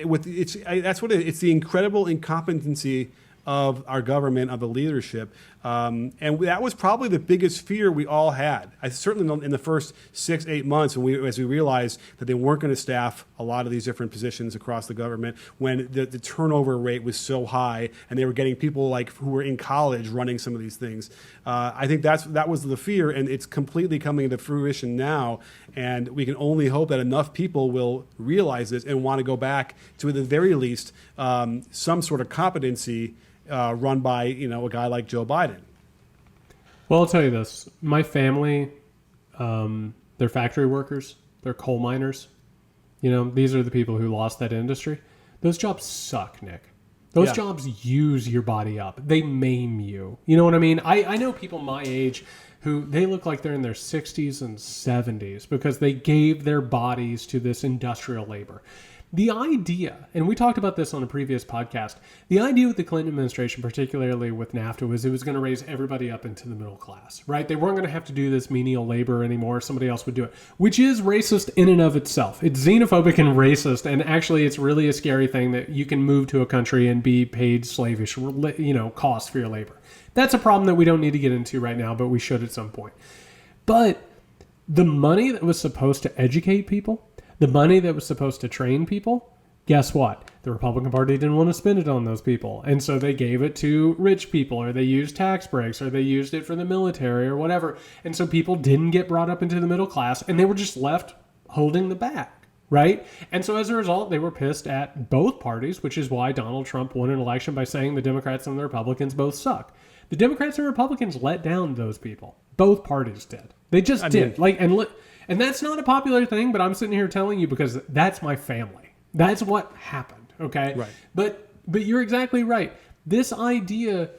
with it's the incredible incompetency of our government, of the leadership. And that was probably the biggest fear we all had. I certainly in the first 6-8 months, as we realized that they weren't going to staff a lot of these different positions across the government, when the turnover rate was so high, and they were getting people who were in college running some of these things. I think that was the fear, and it's completely coming to fruition now. And we can only hope that enough people will realize this and want to go back to, at the very least, some sort of competency run by a guy like Joe Biden. Well, I'll tell you this: my family, they're factory workers, they're coal miners. These are the people who lost that industry. Those jobs suck, Nick. Those jobs use your body up. They maim you. You know what I mean? I know people my age who they look like they're in their 60s and 70s because they gave their bodies to this industrial labor. The idea, and we talked about this on a previous podcast, the idea with the Clinton administration, particularly with NAFTA, was it was going to raise everybody up into the middle class, right? They weren't going to have to do this menial labor anymore. Somebody else would do it, which is racist in and of itself. It's xenophobic and racist, and actually it's really a scary thing that you can move to a country and be paid slavish, cost for your labor. That's a problem that we don't need to get into right now, but we should at some point. But the money that was supposed to educate people, the money that was supposed to train people, guess what? The Republican Party didn't want to spend it on those people. And so they gave it to rich people, or they used tax breaks, or they used it for the military or whatever. And so people didn't get brought up into the middle class, and they were just left holding the bag, right? And so as a result, they were pissed at both parties, which is why Donald Trump won an election by saying the Democrats and the Republicans both suck. The Democrats and Republicans let down those people. Both parties did. They just did. And that's not a popular thing, but I'm sitting here telling you because that's my family. That's what happened, okay? Right. But you're exactly right. This idea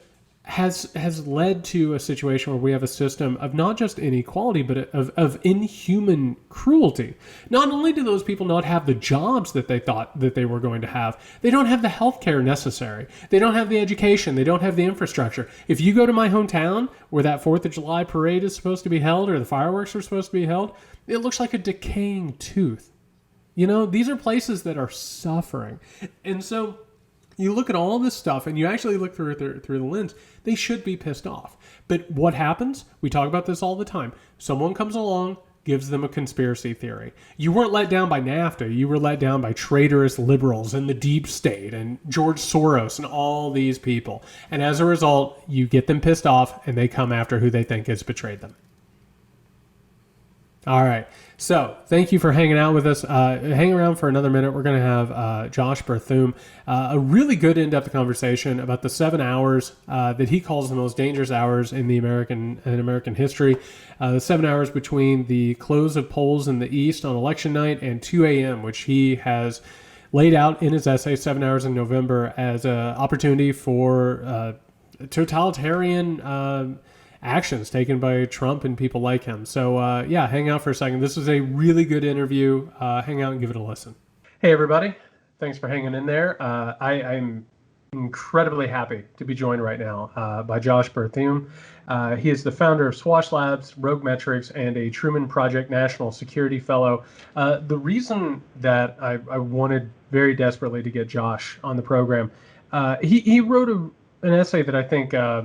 has led to a situation where we have a system of not just inequality, but of inhuman cruelty. Not only do those people not have the jobs that they thought that they were going to have, they don't have the health care necessary. They don't have the education. They don't have the infrastructure. If you go to my hometown where that 4th of July parade is supposed to be held, or the fireworks are supposed to be held, it looks like a decaying tooth. These are places that are suffering. And so you look at all this stuff and you actually look through the lens, they should be pissed off. But what happens? We talk about this all the time. Someone comes along, gives them a conspiracy theory. You weren't let down by NAFTA. You were let down by traitorous liberals and the deep state and George Soros and all these people. And as a result, you get them pissed off and they come after who they think has betrayed them. All right. So thank you for hanging out with us. Hang around for another minute. We're going to have Josh Berthume, a really good in-depth conversation about the 7 hours that he calls the most dangerous hours in American history. The 7 hours between the close of polls in the East on election night and 2 a.m., which he has laid out in his essay, 7 Hours in November, as an opportunity for totalitarian actions taken by Trump and people like him. So hang out for a second. This is a really good interview. Hang out and give it a listen. Hey, everybody. Thanks for hanging in there. I'm incredibly happy to be joined right now by Josh Berthume. He is the founder of Swash Labs, Rogue Metrics, and a Truman Project National Security Fellow. The reason that I wanted very desperately to get Josh on the program, he wrote an essay that I think, I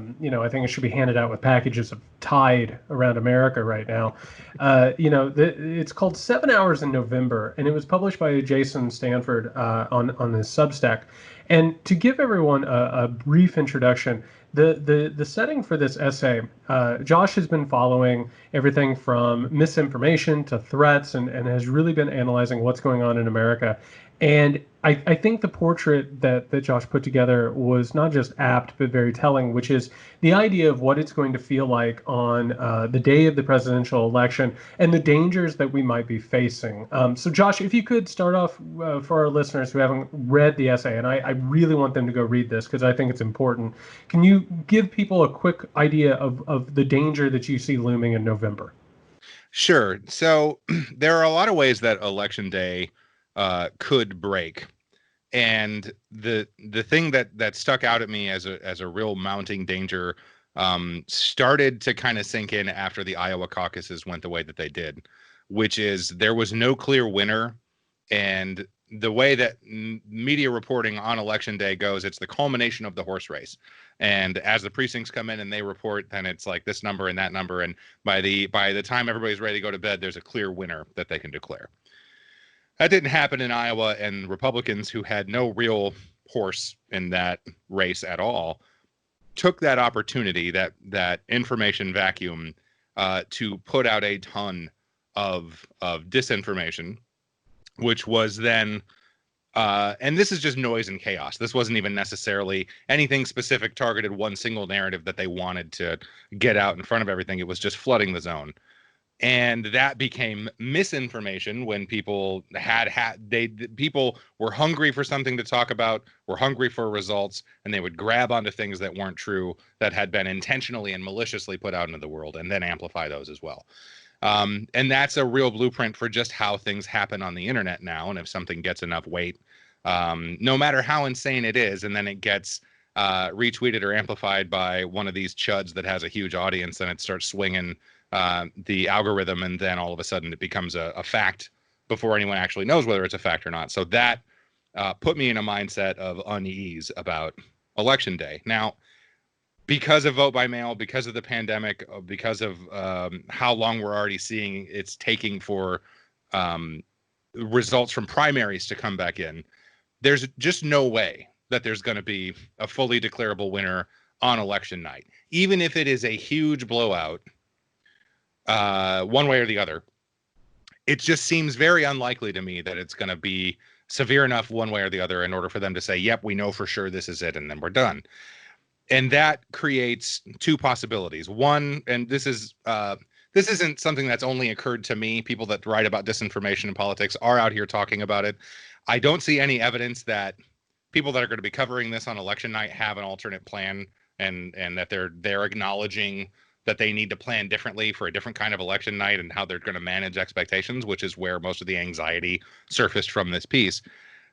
think it should be handed out with packages of Tide around America right now. It's called 7 Hours in November, and it was published by Jason Stanford on this Substack. And to give everyone a brief introduction, the setting for this essay, Josh has been following everything from misinformation to threats and has really been analyzing what's going on in America. And I think the portrait that Josh put together was not just apt, but very telling, which is the idea of what it's going to feel like on the day of the presidential election and the dangers that we might be facing. So, Josh, if you could start off for our listeners who haven't read the essay, and I really want them to go read this because I think it's important. Can you give people a quick idea of the danger that you see looming in November? Sure. So there are a lot of ways that Election Day could break. And the thing that stuck out at me as a real mounting danger started to kind of sink in after the Iowa caucuses went the way that they did, which is there was no clear winner. And the way that media reporting on Election Day goes, it's the culmination of the horse race. And as the precincts come in and they report, then it's like this number and that number. And by the time everybody's ready to go to bed, there's a clear winner that they can declare. That didn't happen in Iowa, and Republicans, who had no real horse in that race at all, took that opportunity, that information vacuum, to put out a ton of disinformation, which was then, and this is just noise and chaos. This wasn't even necessarily anything specific targeted one single narrative that they wanted to get out in front of everything. It was just flooding the zone. And that became misinformation when people people were hungry for something to talk about, were hungry for results, and they would grab onto things that weren't true, that had been intentionally and maliciously put out into the world, and then amplify those as well. And that's a real blueprint for just how things happen on the internet now. And if something gets enough weight, no matter how insane it is, and then it gets retweeted or amplified by one of these chuds that has a huge audience, and it starts swinging the algorithm, and then all of a sudden it becomes a fact before anyone actually knows whether it's a fact or not. So that put me in a mindset of unease about Election Day. Now, because of vote by mail, because of the pandemic, because of how long we're already seeing it's taking for results from primaries to come back in, there's just no way that there's going to be a fully declarable winner on election night. Even if it is a huge blowout, one way or the other, it just seems very unlikely to me that it's going to be severe enough one way or the other in order for them to say, yep, we know for sure this is it, and then we're done. And that creates two possibilities. One, and this isn't something that's only occurred to me. People that write about disinformation in politics are out here talking about it. I don't see any evidence that people that are going to be covering this on election night have an alternate plan, and that they're acknowledging that they need to plan differently for a different kind of election night and how they're going to manage expectations, which is where most of the anxiety surfaced from this piece.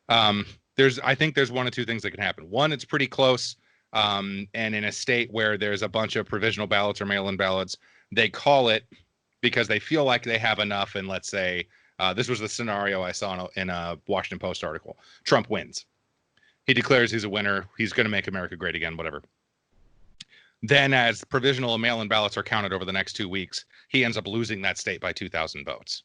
I think there's one of two things that can happen. One, it's pretty close. And in a state where there's a bunch of provisional ballots or mail-in ballots, they call it because they feel like they have enough. And let's say, this was the scenario I saw in a Washington Post article. Trump wins. He declares he's a winner. He's going to make America great again, whatever. Then as provisional and mail-in ballots are counted over the next 2 weeks, he ends up losing that state by 2,000 votes.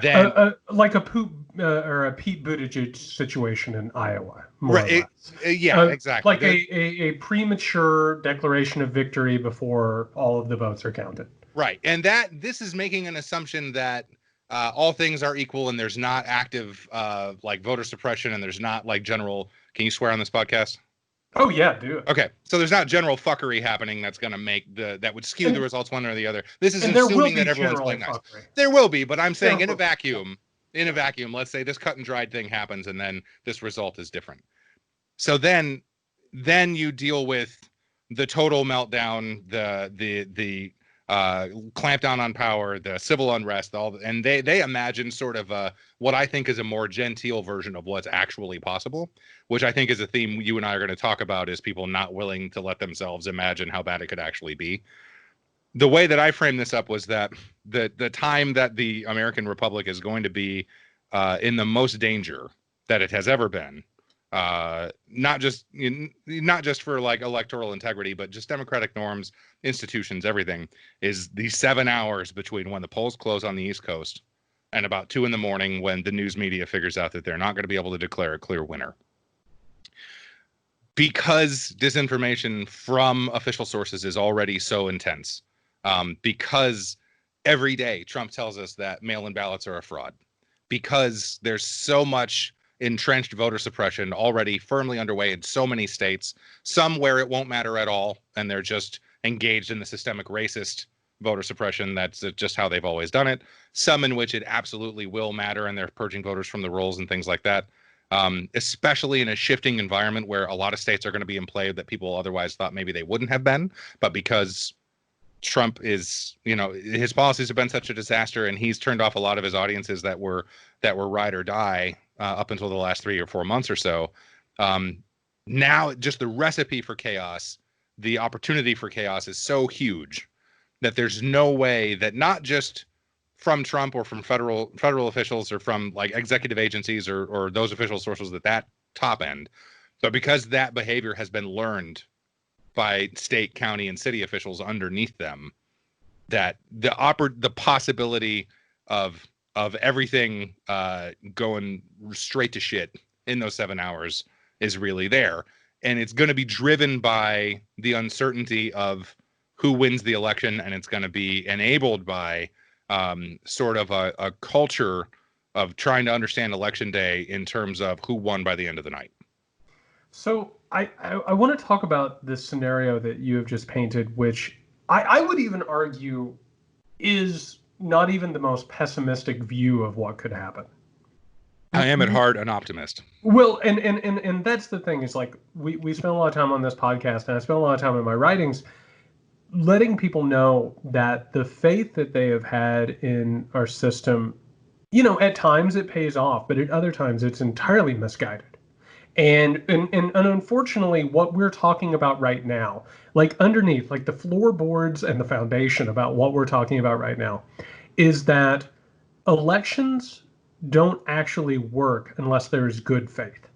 Then, like a Pete Buttigieg situation in Iowa, more or less. Exactly. Like a premature declaration of victory before all of the votes are counted. Right, and this is making an assumption that all things are equal and there's not active like voter suppression and there's not like general. Can you swear on this podcast? Oh yeah, do it. Okay, so there's not general fuckery happening that's going to make that would skew the results one or the other. This is assuming that everyone's playing nice. There will be, but I'm saying in a vacuum, let's say this cut and dried thing happens and then this result is different. So then you deal with the total meltdown, the clamp down on power, the civil unrest, and they imagine sort of what I think is a more genteel version of what's actually possible, which I think is a theme you and I are going to talk about, is people not willing to let themselves imagine how bad it could actually be. The way that I framed this up was that the time that the American Republic is going to be in the most danger that it has ever been, not just for like electoral integrity, but just democratic norms, institutions, everything, is these 7 hours between when the polls close on the East Coast and about 2 a.m. when the news media figures out that they're not going to be able to declare a clear winner. Because disinformation from official sources is already so intense, because every day Trump tells us that mail-in ballots are a fraud, because there's so much entrenched voter suppression already firmly underway in so many states, some where it won't matter at all, and they're just engaged in the systemic racist voter suppression. That's just how they've always done it. Some in which it absolutely will matter, and they're purging voters from the rolls and things like that. Especially in a shifting environment where a lot of states are going to be in play that people otherwise thought maybe they wouldn't have been, but because Trump is, his policies have been such a disaster, and he's turned off a lot of his audiences that were ride or die up until the last 3 or 4 months or so. Now, just the recipe for chaos, the opportunity for chaos is so huge that there's no way that, not just from Trump or from federal officials or from like executive agencies or those official sources at that top end, but because that behavior has been learned by state, county, and city officials underneath them, that the possibility of everything going straight to shit in those 7 hours is really there. And it's going to be driven by the uncertainty of who wins the election, and it's going to be enabled by sort of a culture of trying to understand election day in terms of who won by the end of the night. So I want to talk about this scenario that you have just painted, which I would even argue is not even the most pessimistic view of what could happen. I am at heart an optimist. Well, and that's the thing, is like we spend a lot of time on this podcast, and I spend a lot of time in my writings letting people know that the faith that they have had in our system, at times it pays off, but at other times it's entirely misguided. And unfortunately, what we're talking about right now, like underneath, like the floorboards and the foundation about what we're talking about right now, is that elections don't actually work unless there is good faith.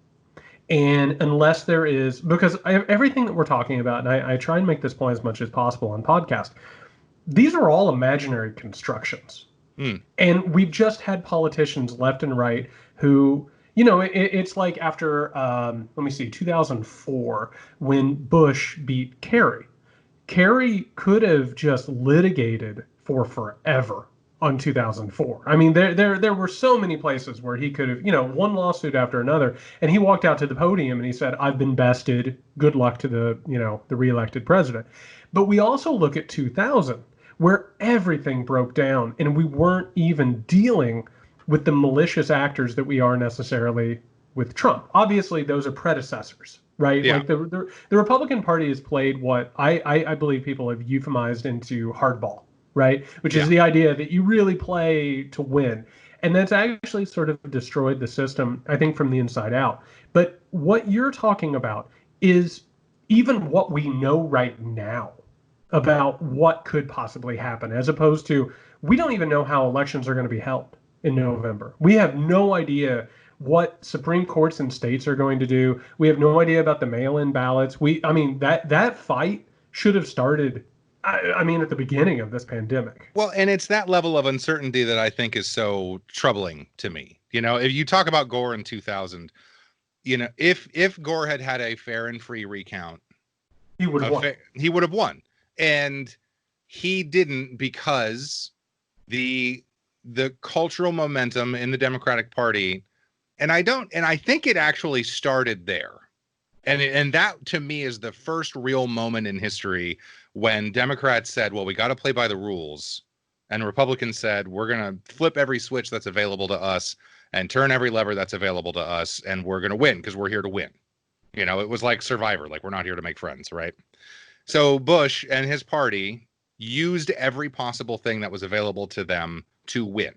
And unless there is, because everything that we're talking about, and I try and make this point as much as possible on podcast, these are all imaginary constructions. And we've just had politicians left and right who, it's like after, 2004, when Bush beat Kerry. Kerry could have just litigated for forever on 2004. I mean, there were so many places where he could have, one lawsuit after another, and he walked out to the podium and he said, "I've been bested. Good luck to the reelected president." But we also look at 2000, where everything broke down, and we weren't even dealing with the malicious actors that we are necessarily with Trump. Obviously, those are predecessors, right? Yeah. Like the Republican Party has played what I believe people have euphemized into hardball, right? Which is the idea that you really play to win. And that's actually sort of destroyed the system, I think, from the inside out. But what you're talking about is even what we know right now about what could possibly happen, as opposed to, we don't even know how elections are going to be held in November. We have no idea what Supreme Courts and states are going to do. We have no idea about the mail-in ballots. That fight should have started, I mean, at the beginning of this pandemic. Well, and it's that level of uncertainty that I think is so troubling to me. You know, if you talk about Gore in 2000, you know, if Gore had had a fair and free recount, He would have won. He would have won. And he didn't, because the cultural momentum in the Democratic Party, and I think it actually started there. And that to me is the first real moment in history when Democrats said, well, we got to play by the rules. And Republicans said, we're going to flip every switch that's available to us and turn every lever that's available to us. And we're going to win because we're here to win. You know, it was like Survivor, like we're not here to make friends, right? So Bush and his party used every possible thing that was available to them to win.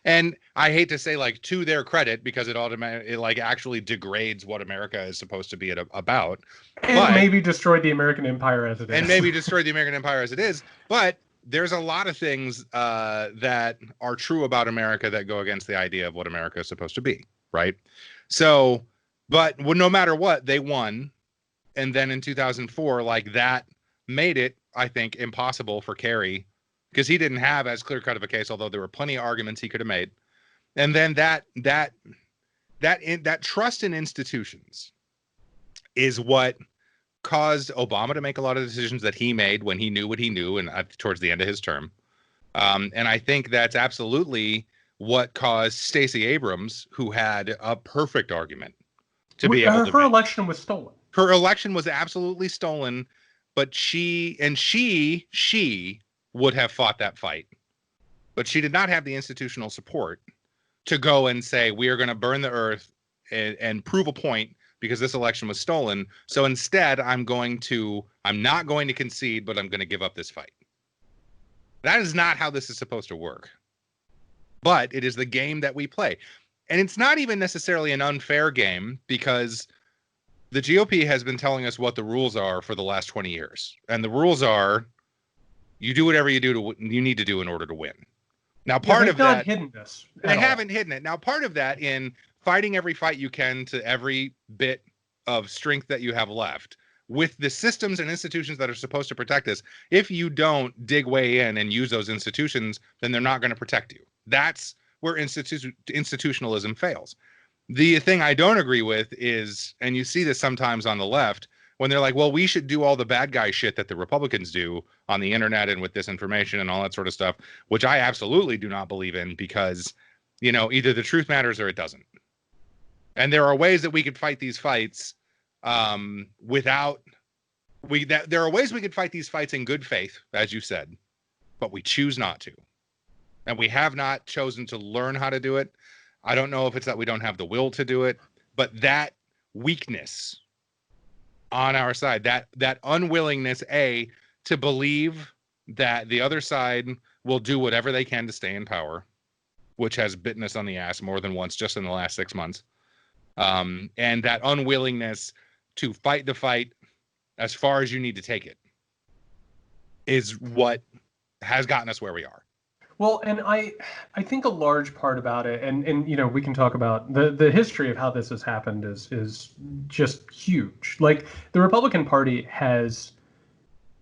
And I hate to say, like, to their credit, because it like actually degrades what America is supposed to be about. And maybe destroyed the American empire as it is. And maybe destroyed the American empire as it is. But there's a lot of things that are true about America that go against the idea of what America is supposed to be, right? So, but no matter what, they won. And then in 2004, like, that made it, I think, impossible for Kerry, because he didn't have as clear-cut of a case, although there were plenty of arguments he could have made. And then that trust in institutions is what caused Obama to make a lot of decisions that he made when he knew what he knew, and towards the end of his term. And I think that's absolutely what caused Stacey Abrams, who had a perfect argument to be able to. Her election was stolen. Her election was absolutely stolen, but she would have fought that fight. But she did not have the institutional support to go and say, we are going to burn the earth and prove a point because this election was stolen. So instead, I'm not going to concede, but I'm going to give up this fight. That is not how this is supposed to work. But it is the game that we play. And it's not even necessarily an unfair game, because the GOP has been telling us what the rules are for the last 20 years. And the rules are, you do whatever you need to do in order to win. Now, part of that, they haven't hidden it. Now, part of that, in fighting every fight you can to every bit of strength that you have left, with the systems and institutions that are supposed to protect us, if you don't dig way in and use those institutions, then they're not going to protect you. That's where institutionalism fails. The thing I don't agree with is, and you see this sometimes on the left, when they're like, well, we should do all the bad guy shit that the Republicans do on the internet and with disinformation and all that sort of stuff, which I absolutely do not believe in, because, you know, either the truth matters or it doesn't. And there are ways that we could fight these fights there are ways we could fight these fights in good faith, as you said, but we choose not to. And we have not chosen to learn how to do it. I don't know if it's that we don't have the will to do it, but that weakness on our side, that unwillingness, to believe that the other side will do whatever they can to stay in power, which has bitten us on the ass more than once just in the last 6 months. And that unwillingness to fight the fight as far as you need to take it is what has gotten us where we are. Well, and I think a large part about it, and you know, we can talk about the history of how this has happened is just huge. Like, the Republican Party has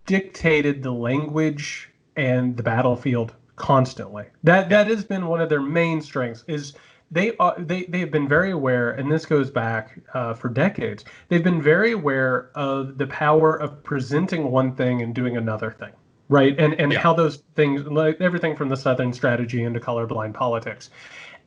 dictated the language and the battlefield constantly. That has been one of their main strengths. Is they have been very aware, and this goes back for decades. They've been very aware of the power of presenting one thing and doing another thing. Right. And how those things, like everything from the Southern strategy into colorblind politics.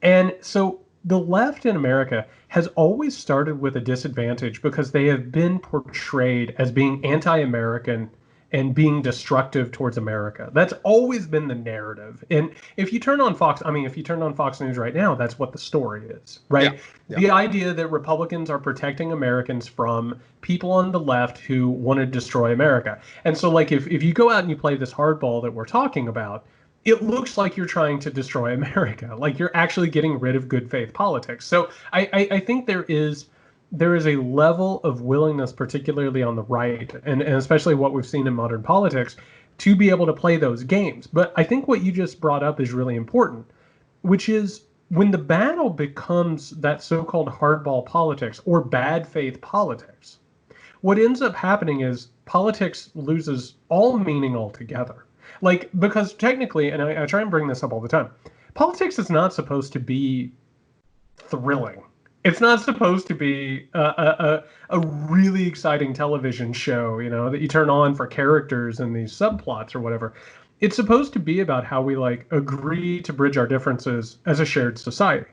And so the left in America has always started with a disadvantage because they have been portrayed as being anti-American and being destructive towards America. That's always been the narrative. And if you turn on Fox News right now, that's what the story is, right? Yeah. The idea that Republicans are protecting Americans from people on the left who want to destroy America. And so, like, if you go out and you play this hardball that we're talking about, it looks like you're trying to destroy America. Like, you're actually getting rid of good faith politics. So I think there is a level of willingness, particularly on the right, and especially what we've seen in modern politics, to be able to play those games. But I think what you just brought up is really important, which is when the battle becomes that so-called hardball politics or bad faith politics, what ends up happening is politics loses all meaning altogether. Like, because technically, and I try and bring this up all the time, politics is not supposed to be thrilling. It's not supposed to be a really exciting television show, that you turn on for characters and these subplots or whatever. It's supposed to be about how we like agree to bridge our differences as a shared society.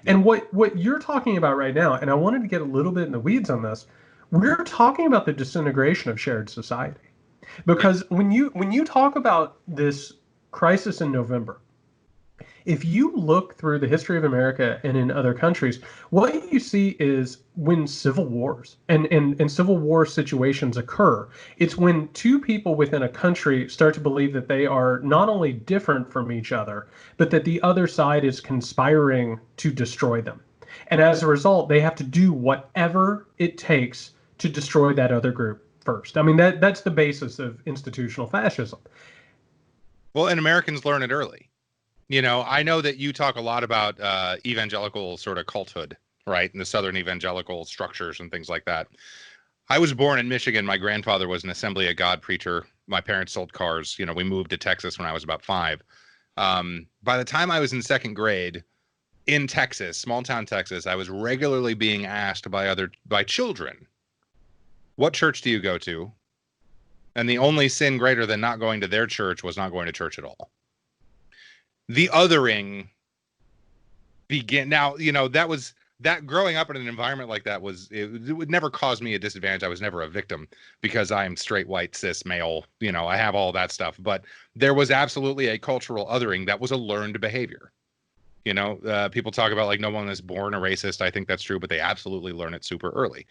And what you're talking about right now, and I wanted to get a little bit in the weeds on this, we're talking about the disintegration of shared society. Because when you talk about this crisis in November, if you look through the history of America and in other countries, what you see is when civil wars and civil war situations occur, it's when two people within a country start to believe that they are not only different from each other, but that the other side is conspiring to destroy them. And as a result, they have to do whatever it takes to destroy that other group first. I mean, that's the basis of institutional fascism. Well, and Americans learn it early. I know that you talk a lot about evangelical sort of culthood, right? And the Southern evangelical structures and things like that. I was born in Michigan. My grandfather was an Assembly of God preacher. My parents sold cars. We moved to Texas when I was about 5. By the time I was in 2nd grade in Texas, small town Texas, I was regularly being asked by children, what church do you go to? And the only sin greater than not going to their church was not going to church at all. The othering began. Now, that growing up in an environment like that it would never cause me a disadvantage. I was never a victim because I am straight, white, cis, male. I have all that stuff. But there was absolutely a cultural othering that was a learned behavior. People talk about like no one is born a racist. I think that's true, but they absolutely learn it super early.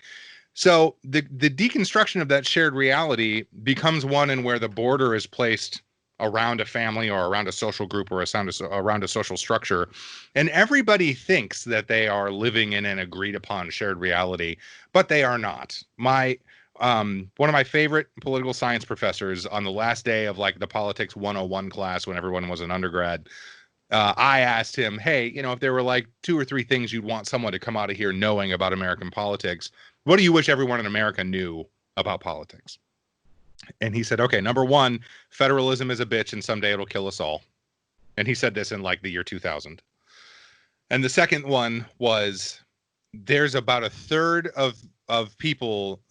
So the deconstruction of that shared reality becomes one in where the border is placed around a family or around a social group or around a social structure. And everybody thinks that they are living in an agreed upon shared reality, but they are not. One of my favorite political science professors on the last day of like the Politics 101 class when everyone was an undergrad, I asked him, hey, if there were like 2 or 3 things you'd want someone to come out of here knowing about American politics, what do you wish everyone in America knew about politics? And he said, okay, number 1, federalism is a bitch and someday it'll kill us all. And he said this in like the year 2000. And the second one was there's about a third of the people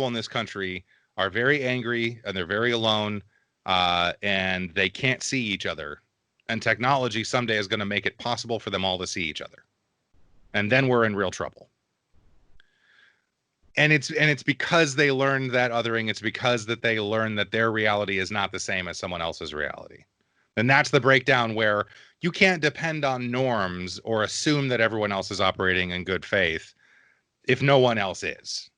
in this country are very angry and they're very alone and they can't see each other. And technology someday is going to make it possible for them all to see each other. And then we're in real trouble. And it's because they learned that othering. It's because that they learned that their reality is not the same as someone else's reality. And that's the breakdown where you can't depend on norms or assume that everyone else is operating in good faith if no one else is,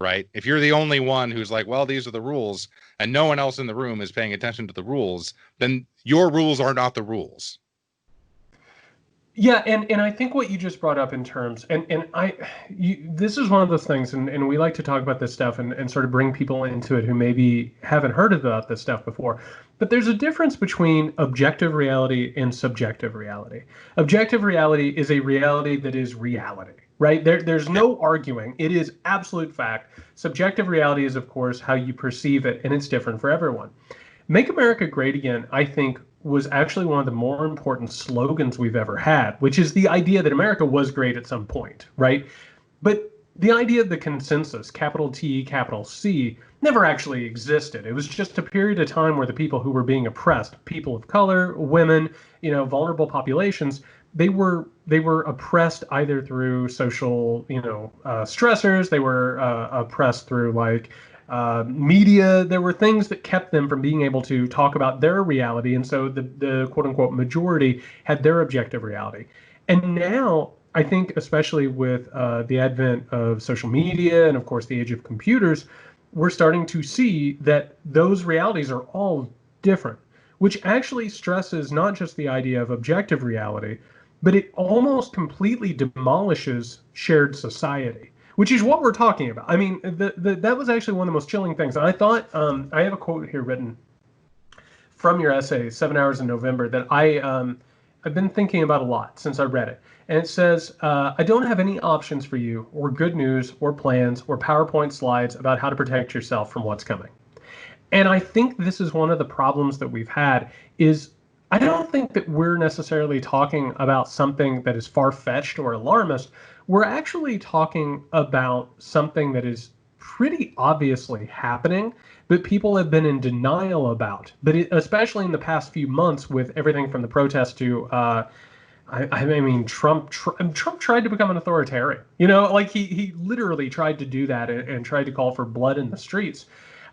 right? If you're the only one who's like, well, these are the rules, and no one else in the room is paying attention to the rules, then your rules are not the rules. Yeah, and I think what you just brought up in terms, this is one of those things, and we like to talk about this stuff and sort of bring people into it who maybe haven't heard about this stuff before. But there's a difference between objective reality and subjective reality. Objective reality is a reality that is reality, right? There's no arguing. It is absolute fact. Subjective reality is, of course, how you perceive it, and it's different for everyone. Make America Great Again, I think, was actually one of the more important slogans we've ever had, which is the idea that America was great at some point, right? But the idea of the consensus, capital T, capital C, never actually existed. It was just a period of time where the people who were being oppressed, people of color, women, vulnerable populations, they were oppressed either through social, stressors. They were oppressed through media. There were things that kept them from being able to talk about their reality. And so the quote unquote majority had their objective reality. And now I think, especially with the advent of social media and of course the age of computers, we're starting to see that those realities are all different, which actually stresses not just the idea of objective reality, but it almost completely demolishes shared society, which is what we're talking about. I mean, that was actually one of the most chilling things. And I thought, I have a quote here written from your essay, 7 Hours in November, that I've been thinking about a lot since I read it. And it says, I don't have any options for you, or good news, or plans, or PowerPoint slides about how to protect yourself from what's coming. And I think this is one of the problems that we've had is I don't think that we're necessarily talking about something that is far-fetched or alarmist. We're actually talking about something that is pretty obviously happening, but people have been in denial about. But especially in the past few months with everything from the protests to I mean, Trump tried to become an authoritarian. Like he literally tried to do that and tried to call for blood in the streets.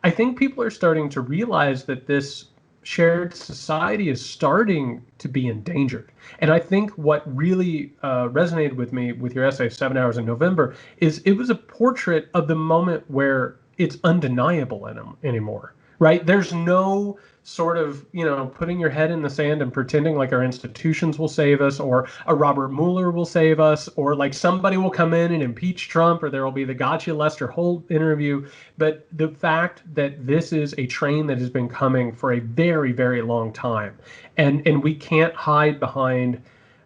I think people are starting to realize that this shared society is starting to be endangered. And I think what really resonated with me with your essay, 7 Hours in November, is it was a portrait of the moment where it's undeniable anymore, right? There's no sort of, putting your head in the sand and pretending like our institutions will save us, or a Robert Mueller will save us, or like somebody will come in and impeach Trump, or there will be the gotcha Lester Holt interview. But the fact that this is a train that has been coming for a very, very long time, and we can't hide behind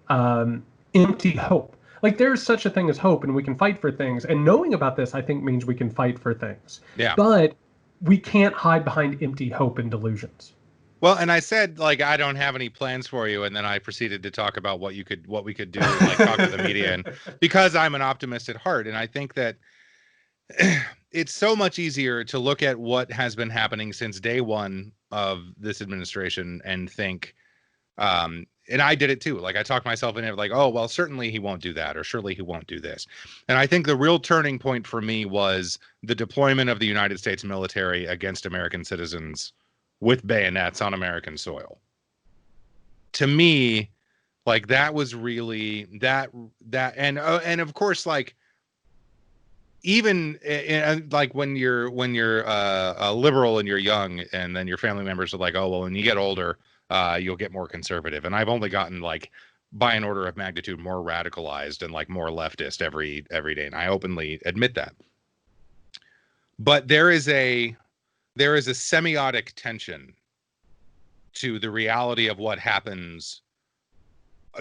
empty hope. Like there's such a thing as hope, and we can fight for things. And knowing about this, I think, means we can fight for things. Yeah. But we can't hide behind empty hope and delusions. Well, and I said, like, I don't have any plans for you, and then I proceeded to talk about what we could do, like talk to the media, and because I'm an optimist at heart, and I think that it's so much easier to look at what has been happening since day one of this administration and think, and I did it too. Like I talked myself into like, oh, well, certainly he won't do that, or surely he won't do this. And I think the real turning point for me was the deployment of the United States military against American citizens with bayonets on American soil. To me, like that was really that, and of course, like even like when you're a liberal and you're young, and then your family members are like, oh, well, when you get older, you'll get more conservative. And I've only gotten like by an order of magnitude more radicalized and like more leftist every day. And I openly admit that. But there is a semiotic tension to the reality of what happens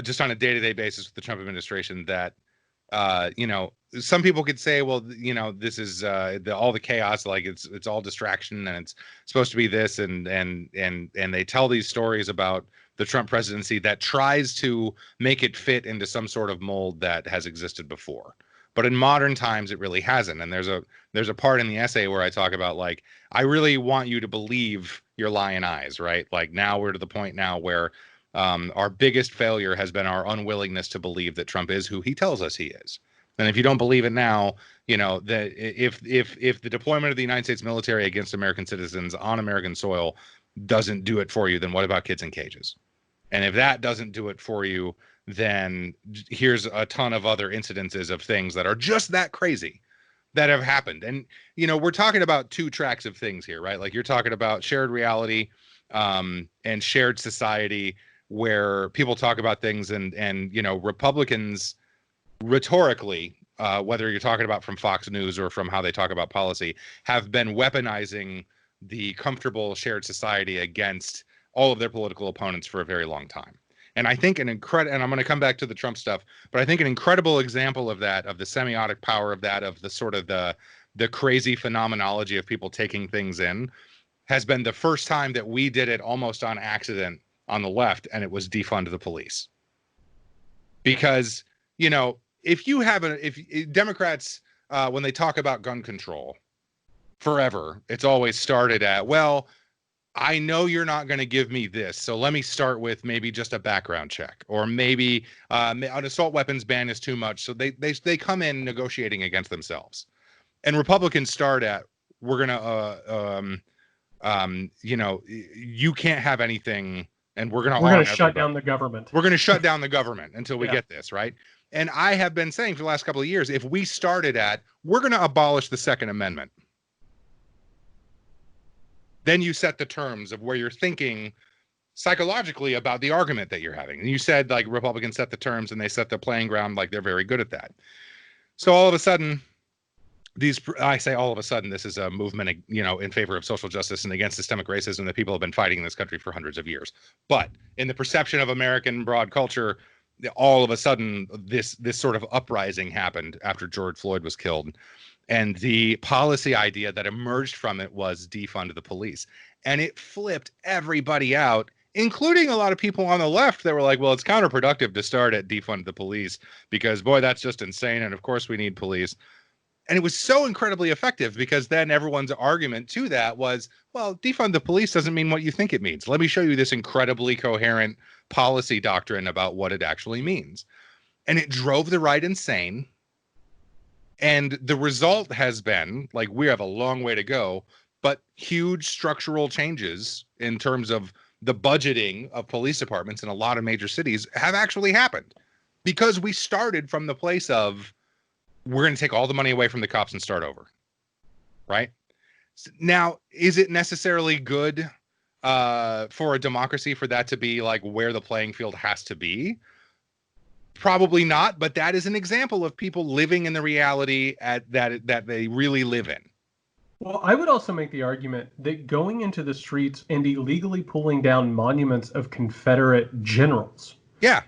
just on a day-to-day basis with the Trump administration that, some people could say, well, this is all the chaos, like it's all distraction, and it's supposed to be this, and they tell these stories about the Trump presidency that tries to make it fit into some sort of mold that has existed before. But in modern times, it really hasn't. And there's a part in the essay where I talk about, like, I really want you to believe your lying eyes, right? Like now we're to the point now where our biggest failure has been our unwillingness to believe that Trump is who he tells us he is. And if you don't believe it now, that if the deployment of the United States military against American citizens on American soil doesn't do it for you, then what about kids in cages? And if that doesn't do it for you, then here's a ton of other incidences of things that are just that crazy that have happened. And, we're talking about two tracks of things here, right? Like you're talking about shared reality and shared society, where people talk about things and Republicans rhetorically, whether you're talking about from Fox News or from how they talk about policy, have been weaponizing the comfortable shared society against all of their political opponents for a very long time. And I think and I'm going to come back to the Trump stuff, but I think an incredible example of that, of the semiotic power of that, of the sort of the crazy phenomenology of people taking things in, has been the first time that we did it almost on accident on the left, and it was defund the police. Because, if Democrats, when they talk about gun control forever, it's always started at, well, I know you're not going to give me this, so let me start with maybe just a background check, or maybe an assault weapons ban is too much, so they come in negotiating against themselves. And Republicans start at, we're going to, you can't have anything, and we're going to shut down the government. We're going to shut down the government until we get this, right? And I have been saying for the last couple of years, if we started at, we're going to abolish the Second Amendment, then you set the terms of where you're thinking psychologically about the argument that you're having. And you said, like, Republicans set the terms and they set the playing ground, like they're very good at that. So all of a sudden, I say all of a sudden this is a movement, in favor of social justice and against systemic racism that people have been fighting in this country for hundreds of years. But in the perception of American broad culture, all of a sudden this sort of uprising happened after George Floyd was killed. And the policy idea that emerged from it was defund the police. And it flipped everybody out, including a lot of people on the left that were like, well, it's counterproductive to start at defund the police because, boy, that's just insane. And of course we need police. And it was so incredibly effective because then everyone's argument to that was, well, defund the police doesn't mean what you think it means. Let me show you this incredibly coherent policy doctrine about what it actually means. And it drove the right insane. And the result has been, like, we have a long way to go, but huge structural changes in terms of the budgeting of police departments in a lot of major cities have actually happened because we started from the place of, we're going to take all the money away from the cops and start over. Right? Now, is it necessarily good for a democracy for that to be like where the playing field has to be? Probably not, but that is an example of people living in the reality that they really live in. Well, I would also make the argument that going into the streets and illegally pulling down monuments of Confederate generals. Yeah.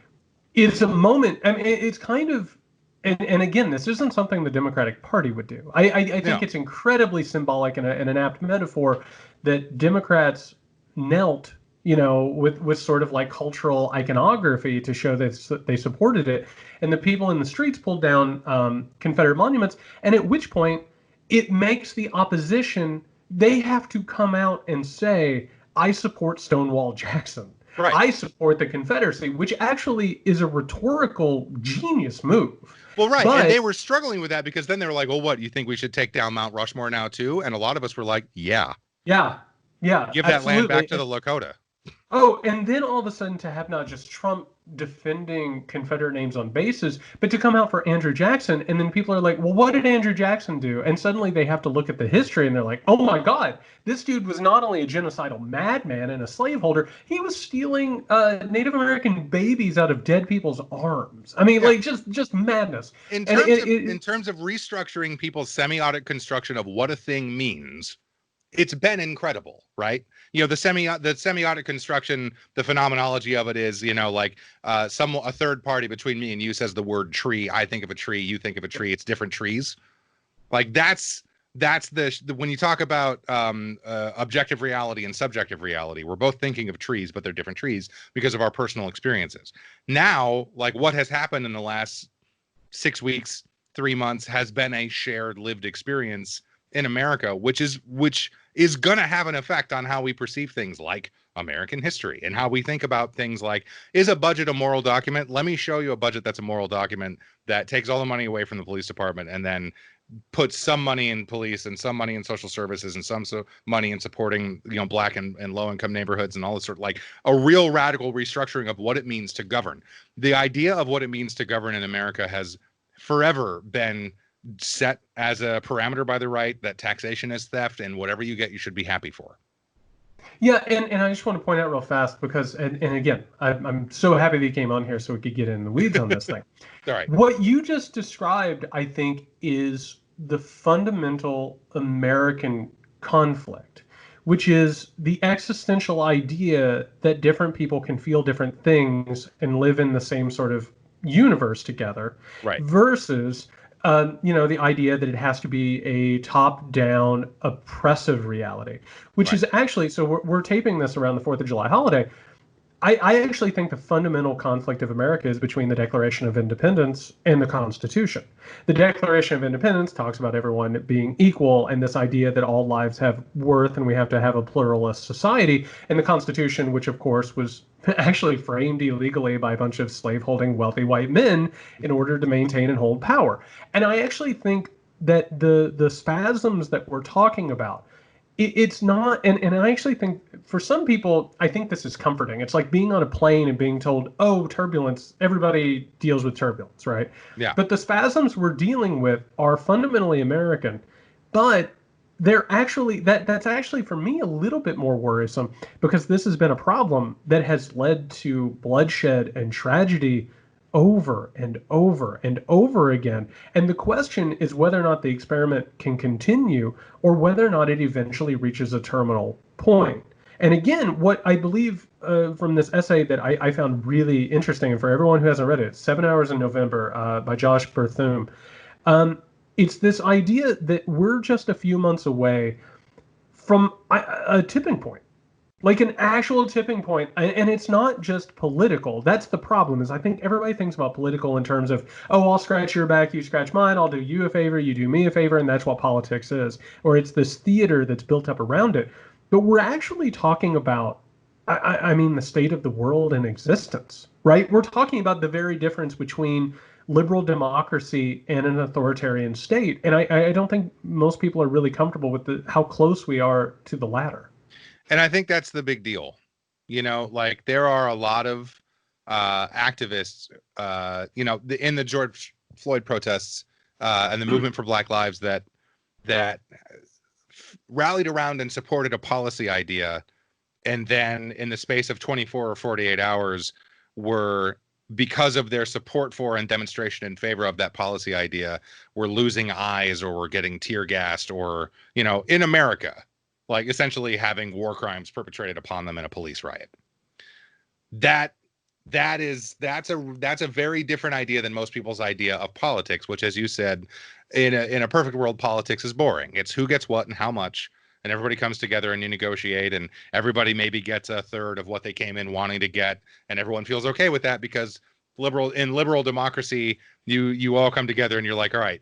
It's a moment. I mean, it's kind of, and again, this isn't something the Democratic Party would do. I think it's incredibly symbolic and an apt metaphor that Democrats knelt, with sort of like cultural iconography to show that they supported it. And the people in the streets pulled down Confederate monuments. And at which point it makes the opposition, they have to come out and say, I support Stonewall Jackson. Right. I support the Confederacy, which actually is a rhetorical genius move. Well, right. And they were struggling with that because then they were like, well, what, you think we should take down Mount Rushmore now too? And a lot of us were like, yeah. Yeah. Yeah. Give that land back to the Lakota. Oh, and then all of a sudden to have not just Trump defending Confederate names on bases, but to come out for Andrew Jackson. And then people are like, well, what did Andrew Jackson do? And suddenly they have to look at the history and they're like, oh my God, this dude was not only a genocidal madman and a slaveholder, he was stealing Native American babies out of dead people's arms. I mean, like just madness. In terms of restructuring people's semiotic construction of what a thing means, it's been incredible, right? The semiotic construction, the phenomenology of it is, a third party between me and you says the word tree. I think of a tree. You think of a tree. It's different trees. Like that's when you talk about objective reality and subjective reality, we're both thinking of trees, but they're different trees because of our personal experiences. Now, like what has happened in the last 6 weeks, 3 months has been a shared lived experience in America, which is going to have an effect on how we perceive things like American history and how we think about things like, is a budget a moral document? Let me show you a budget that's a moral document that takes all the money away from the police department and then puts some money in police and some money in social services and some money in supporting, black and low income neighborhoods and all this sort of like a real radical restructuring of what it means to govern. The idea of what it means to govern in America has forever been set as a parameter by the right, that taxation is theft and whatever you get, you should be happy for. Yeah, and I just want to point out real fast because, and again, I'm so happy that you came on here so we could get in the weeds on this thing. All right. What you just described, I think, is the fundamental American conflict, which is the existential idea that different people can feel different things and live in the same sort of universe together, right? Versus the idea that it has to be a top-down oppressive reality, which is actually, so we're taping this around the 4th of July holiday. I actually think the fundamental conflict of America is between the Declaration of Independence and the Constitution. The Declaration of Independence talks about everyone being equal and this idea that all lives have worth and we have to have a pluralist society. And the Constitution, which of course was actually framed illegally by a bunch of slaveholding wealthy white men in order to maintain and hold power. And I actually think that the spasms that we're talking about, it's not, and I actually think for some people, I think this is comforting. It's like being on a plane and being told, oh, turbulence, everybody deals with turbulence, right? Yeah. But the spasms we're dealing with are fundamentally American, but they're actually, that's actually for me a little bit more worrisome because this has been a problem that has led to bloodshed and tragedy over and over and over again. And the question is whether or not the experiment can continue or whether or not it eventually reaches a terminal point. And again, what I believe from this essay that I found really interesting, and for everyone who hasn't read it, 7 Hours in November by Josh Berthume, it's this idea that we're just a few months away from a tipping point, like an actual tipping point. And it's not just political. That's the problem, is I think everybody thinks about political in terms of, oh, I'll scratch your back, you scratch mine, I'll do you a favor, you do me a favor, and that's what politics is. Or it's this theater that's built up around it. But we're actually talking about, I mean, the state of the world in existence, right? We're talking about the very difference between liberal democracy and an authoritarian state. And I don't think most people are really comfortable with how close we are to the latter. And I think that's the big deal. You know, like there are a lot of activists, you know, in the George Floyd protests and the movement for Black Lives that rallied around and supported a policy idea, and then in the space of 24 or 48 hours were, because of their support for and demonstration in favor of that policy idea, were losing eyes or were getting tear gassed, or, you know, in America, like essentially having war crimes perpetrated upon them in a police riot. That's a very different idea than most people's idea of politics, which, as you said, in a perfect world, politics is boring. It's who gets what and how much, and everybody comes together and you negotiate, and everybody maybe gets a third of what they came in wanting to get, and everyone feels okay with that because liberal democracy, you all come together and you're like, all right,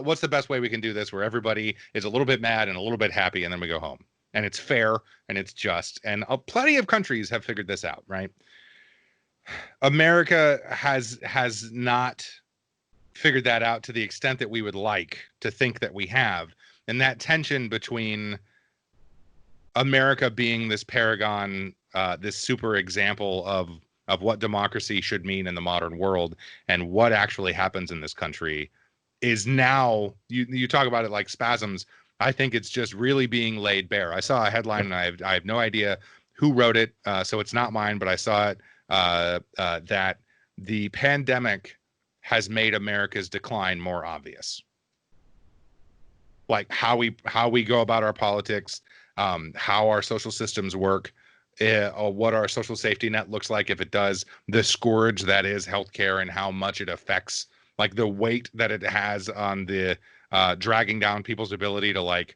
what's the best way we can do this where everybody is a little bit mad and a little bit happy, and then we go home, and it's fair and it's just. And plenty of countries have figured this out, right? America has not figured that out to the extent that we would like to think that we have. And that tension between America being this paragon, this super example of what democracy should mean in the modern world, and what actually happens in this country, is now, you talk about it like spasms. I think it's just really being laid bare. I saw a headline, and I have no idea who wrote it, so it's not mine, but I saw it, that the pandemic has made America's decline more obvious. Like how we go about our politics, how our social systems work, what our social safety net looks like if it does, the scourge that is healthcare, and how much it affects, like the weight that it has on the dragging down people's ability to like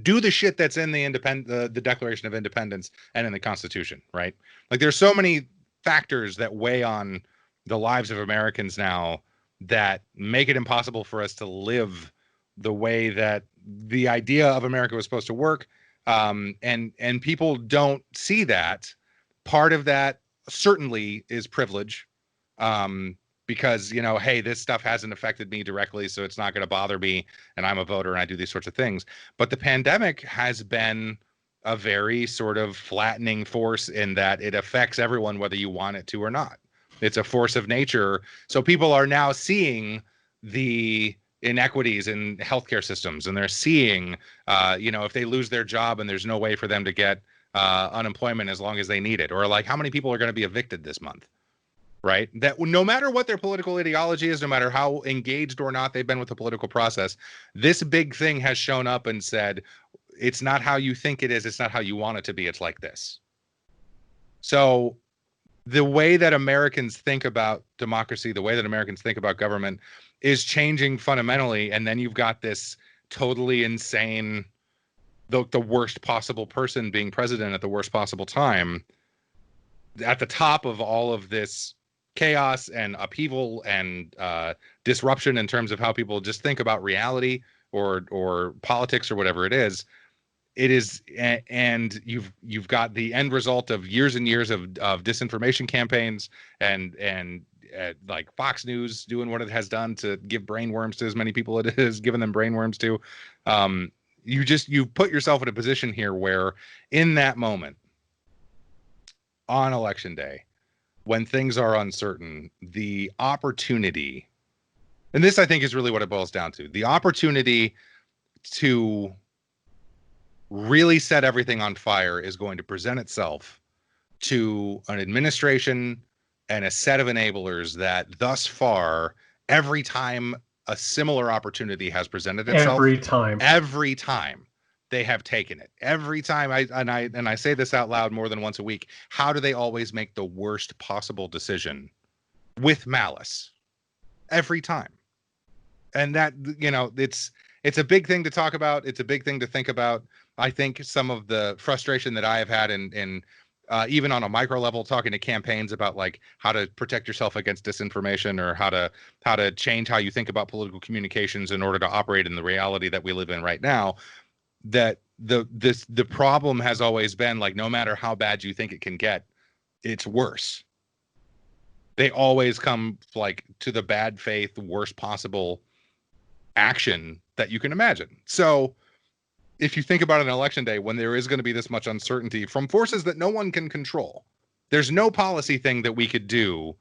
do the shit that's in the Declaration of Independence and in the Constitution, right? Like there's so many factors that weigh on the lives of Americans now that make it impossible for us to live the way that the idea of America was supposed to work. And people don't see that. Part of that certainly is privilege. Because, you know, hey, this stuff hasn't affected me directly, so it's not going to bother me, and I'm a voter and I do these sorts of things. But the pandemic has been a very sort of flattening force in that it affects everyone, whether you want it to or not. It's a force of nature. So people are now seeing the inequities in healthcare systems, and they're seeing, you know, if they lose their job and there's no way for them to get unemployment as long as they need it, or like how many people are going to be evicted this month. Right? That no matter what their political ideology is, no matter how engaged or not they've been with the political process, this big thing has shown up and said, it's not how you think it is. It's not how you want it to be. It's like this. So the way that Americans think about democracy, the way that Americans think about government is changing fundamentally. And then you've got this totally insane, the worst possible person being president at the worst possible time, at the top of all of this chaos and upheaval and disruption in terms of how people just think about reality or politics or whatever it is. And you've got the end result of years and years of disinformation campaigns and like Fox News doing what it has done to give brainworms to as many people it has given them brainworms to. You put yourself in a position here where in that moment on election day, when things are uncertain, the opportunity, and this I think is really what it boils down to, the opportunity to really set everything on fire is going to present itself to an administration and a set of enablers that thus far, every time a similar opportunity has presented itself, every time they have taken it. Every time I say this out loud more than once a week, how do they always make the worst possible decision with malice? Every time. And that, you know, it's a big thing to talk about. It's a big thing to think about. I think some of the frustration that I have had in even on a micro level, talking to campaigns about like how to protect yourself against disinformation, or how to change how you think about political communications in order to operate in the reality that we live in right now, that the problem has always been like, no matter how bad you think it can get, it's worse. They always come like to the bad faith, worst possible action that you can imagine. So if you think about an election day when there is going to be this much uncertainty from forces that no one can control, there's no policy thing that we could do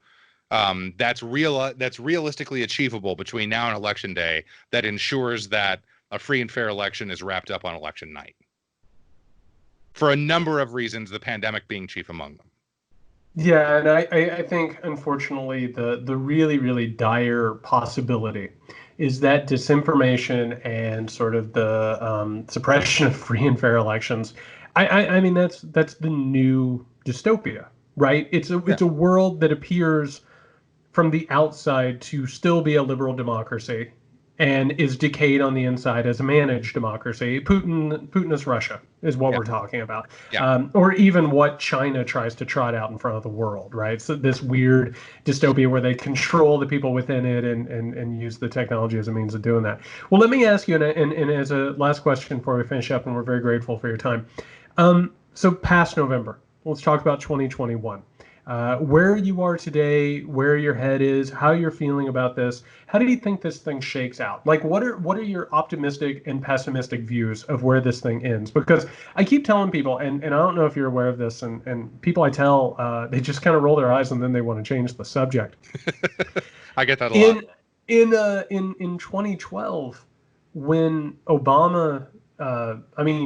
that's realistically achievable between now and election day that ensures that a free and fair election is wrapped up on election night. For a number of reasons, the pandemic being chief among them. Yeah, and I think, unfortunately, the really, really dire possibility is that disinformation and sort of the suppression of free and fair elections. I mean, that's the new dystopia, right? It's a world that appears from the outside to still be a liberal democracy and is decayed on the inside as a managed democracy. Putinist Russia is what we're talking about. Yeah. Or even what China tries to trot out in front of the world, right? So this weird dystopia where they control the people within it and use the technology as a means of doing that. Well, let me ask you, and as a last question before we finish up, and we're very grateful for your time. So past November, let's talk about 2021. Where you are today, where your head is, how you're feeling about this. How do you think this thing shakes out? Like, what are your optimistic and pessimistic views of where this thing ends? Because I keep telling people, and I don't know if you're aware of this, and people I tell, they just kind of roll their eyes and then they want to change the subject. I get that a lot. In 2012, when Obama,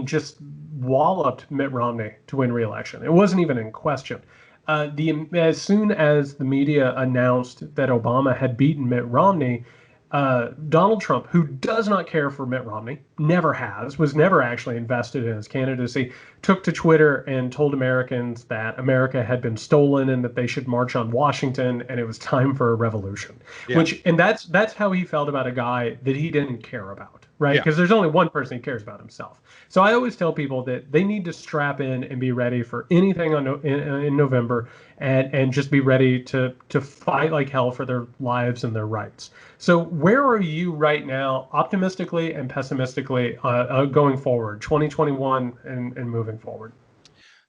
just walloped Mitt Romney to win re-election, it wasn't even in question. As soon as the media announced that Obama had beaten Mitt Romney, Donald Trump, who does not care for Mitt Romney, never has, was never actually invested in his candidacy, took to Twitter and told Americans that America had been stolen and that they should march on Washington and it was time for a revolution. Yeah. And that's how he felt about a guy that he didn't care about, right? Yeah. Because there's only one person he cares about, himself. So I always tell people that they need to strap in and be ready for anything in November, and just be ready to fight like hell for their lives and their rights. So where are you right now, optimistically and pessimistically, going forward, 2021 and moving forward?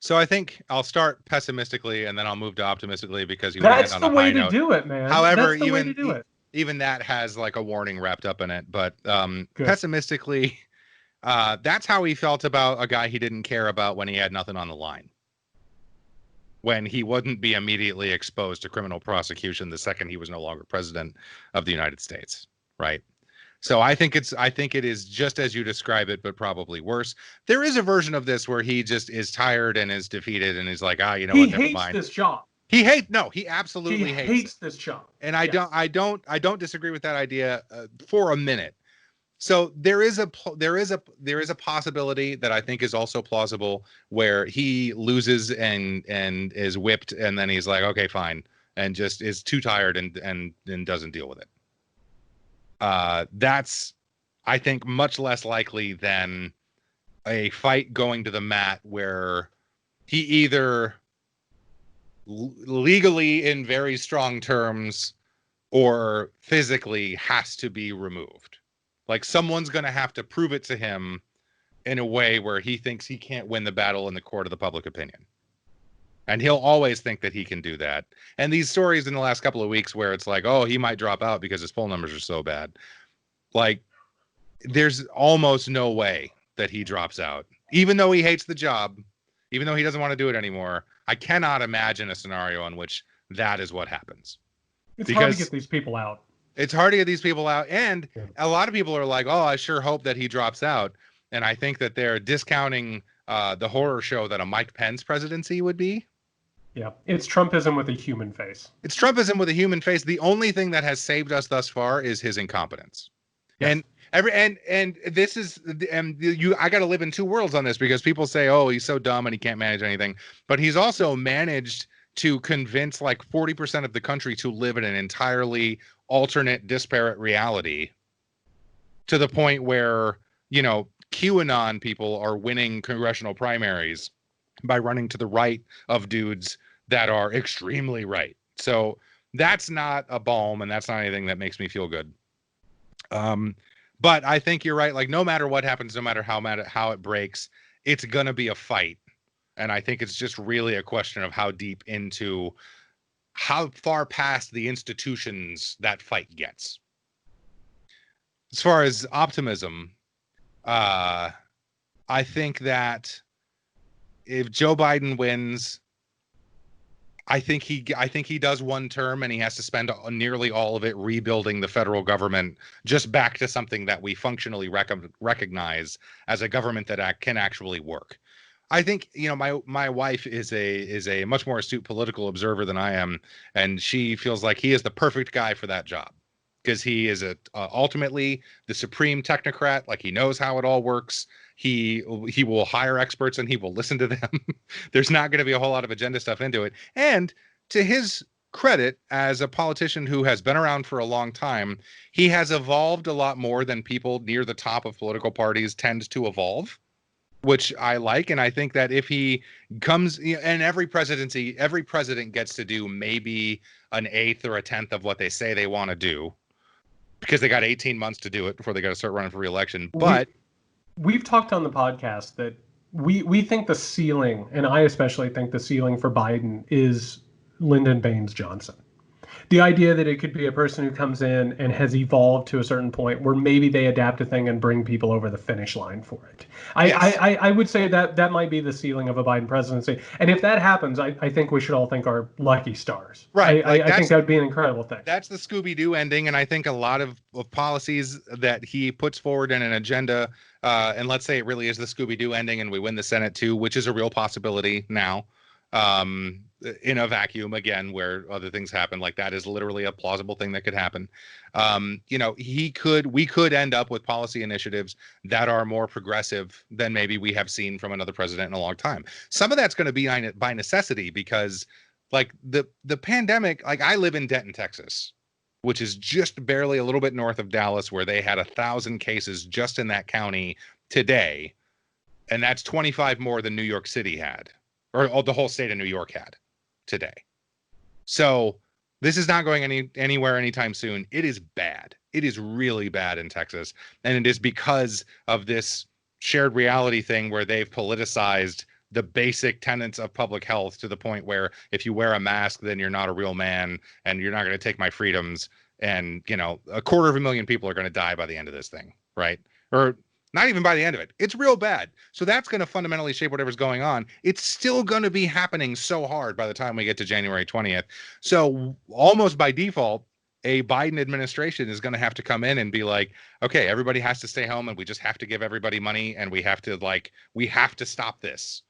So I think I'll start pessimistically and then I'll move to optimistically, because you that's want to the way to do it, man. However, that's the way to do it. Even that has like a warning wrapped up in it. But pessimistically, that's how he felt about a guy he didn't care about when he had nothing on the line. When he wouldn't be immediately exposed to criminal prosecution the second he was no longer president of the United States, right? So I think it is just as you describe it, but probably worse. There is a version of this where he just is tired and is defeated and is like, you know what, never mind. He hates this job. He absolutely hates this job. And I don't disagree with that idea for a minute. So there is a possibility that I think is also plausible where he loses and is whipped, and then he's like, okay, fine, and just is too tired and doesn't deal with it. That's, I think, much less likely than a fight going to the mat where he either legally in very strong terms or physically has to be removed. Like someone's going to have to prove it to him in a way where he thinks he can't win the battle in the court of the public opinion. And he'll always think that he can do that. And these stories in the last couple of weeks where it's like, oh, he might drop out because his poll numbers are so bad. Like, there's almost no way that he drops out. Even though he hates the job, even though he doesn't want to do it anymore, I cannot imagine a scenario in which that is what happens. It's hard to get these people out. It's hard to get these people out. And a lot of people are like, oh, I sure hope that he drops out. And I think that they're discounting the horror show that a Mike Pence presidency would be. Yeah, it's Trumpism with a human face. It's Trumpism with a human face. The only thing that has saved us thus far is his incompetence. Yes. And this is, and you, I got to live in two worlds on this, because people say, oh, he's so dumb and he can't manage anything, but he's also managed to convince like 40% of the country to live in an entirely alternate, disparate reality, to the point where, you know, QAnon people are winning congressional primaries by running to the right of dudes that are extremely right. So that's not a balm, and that's not anything that makes me feel good. But I think you're right. Like, no matter what happens, no matter how it breaks, it's gonna be a fight. And I think it's just really a question of how deep into, how far past the institutions that fight gets. As far as optimism, I think that if Joe Biden wins, I think he does one term, and he has to spend nearly all of it rebuilding the federal government just back to something that we functionally recognize as a government that can actually work. I think, you know, my wife is a much more astute political observer than I am, and she feels like he is the perfect guy for that job, because he is ultimately the supreme technocrat. Like, he knows how it all works. He will hire experts and he will listen to them. There's not going to be a whole lot of agenda stuff into it. And to his credit, as a politician who has been around for a long time, he has evolved a lot more than people near the top of political parties tend to evolve, which I like. And I think that if he comes, and every president gets to do maybe an eighth or a tenth of what they say they want to do, because they got 18 months to do it before they got to start running for re-election. But we've talked on the podcast that we think the ceiling, and I especially think the ceiling for Biden, is Lyndon Baines Johnson. The idea that it could be a person who comes in and has evolved to a certain point where maybe they adapt a thing and bring people over the finish line for it. Yes. I would say that might be the ceiling of a Biden presidency. And if that happens, I think we should all think our lucky stars. Right. I think that would be an incredible thing. That's the Scooby-Doo ending. And I think a lot of policies that he puts forward in an agenda, and let's say it really is the Scooby-Doo ending and we win the Senate too, which is a real possibility now. In a vacuum, again, where other things happen, like that is literally a plausible thing that could happen. You know, we could end up with policy initiatives that are more progressive than maybe we have seen from another president in a long time. Some of that's going to be by necessity, because like the pandemic, like I live in Denton, Texas, which is just barely a little bit north of Dallas, where they had 1,000 cases just in that county today. And that's 25 more than New York City had, or the whole state of New York had today. So this is not going anywhere anytime soon. It is bad. It is really bad in Texas. And it is because of this shared reality thing where they've politicized the basic tenets of public health to the point where if you wear a mask, then you're not a real man and you're not going to take my freedoms. And, you know, 250,000 people are going to die by the end of this thing, right? Or not even by the end of it. It's real bad. So that's going to fundamentally shape whatever's going on. It's still going to be happening so hard by the time we get to January 20th. So almost by default, a Biden administration is going to have to come in and be like, okay, everybody has to stay home and we just have to give everybody money and we have to stop this,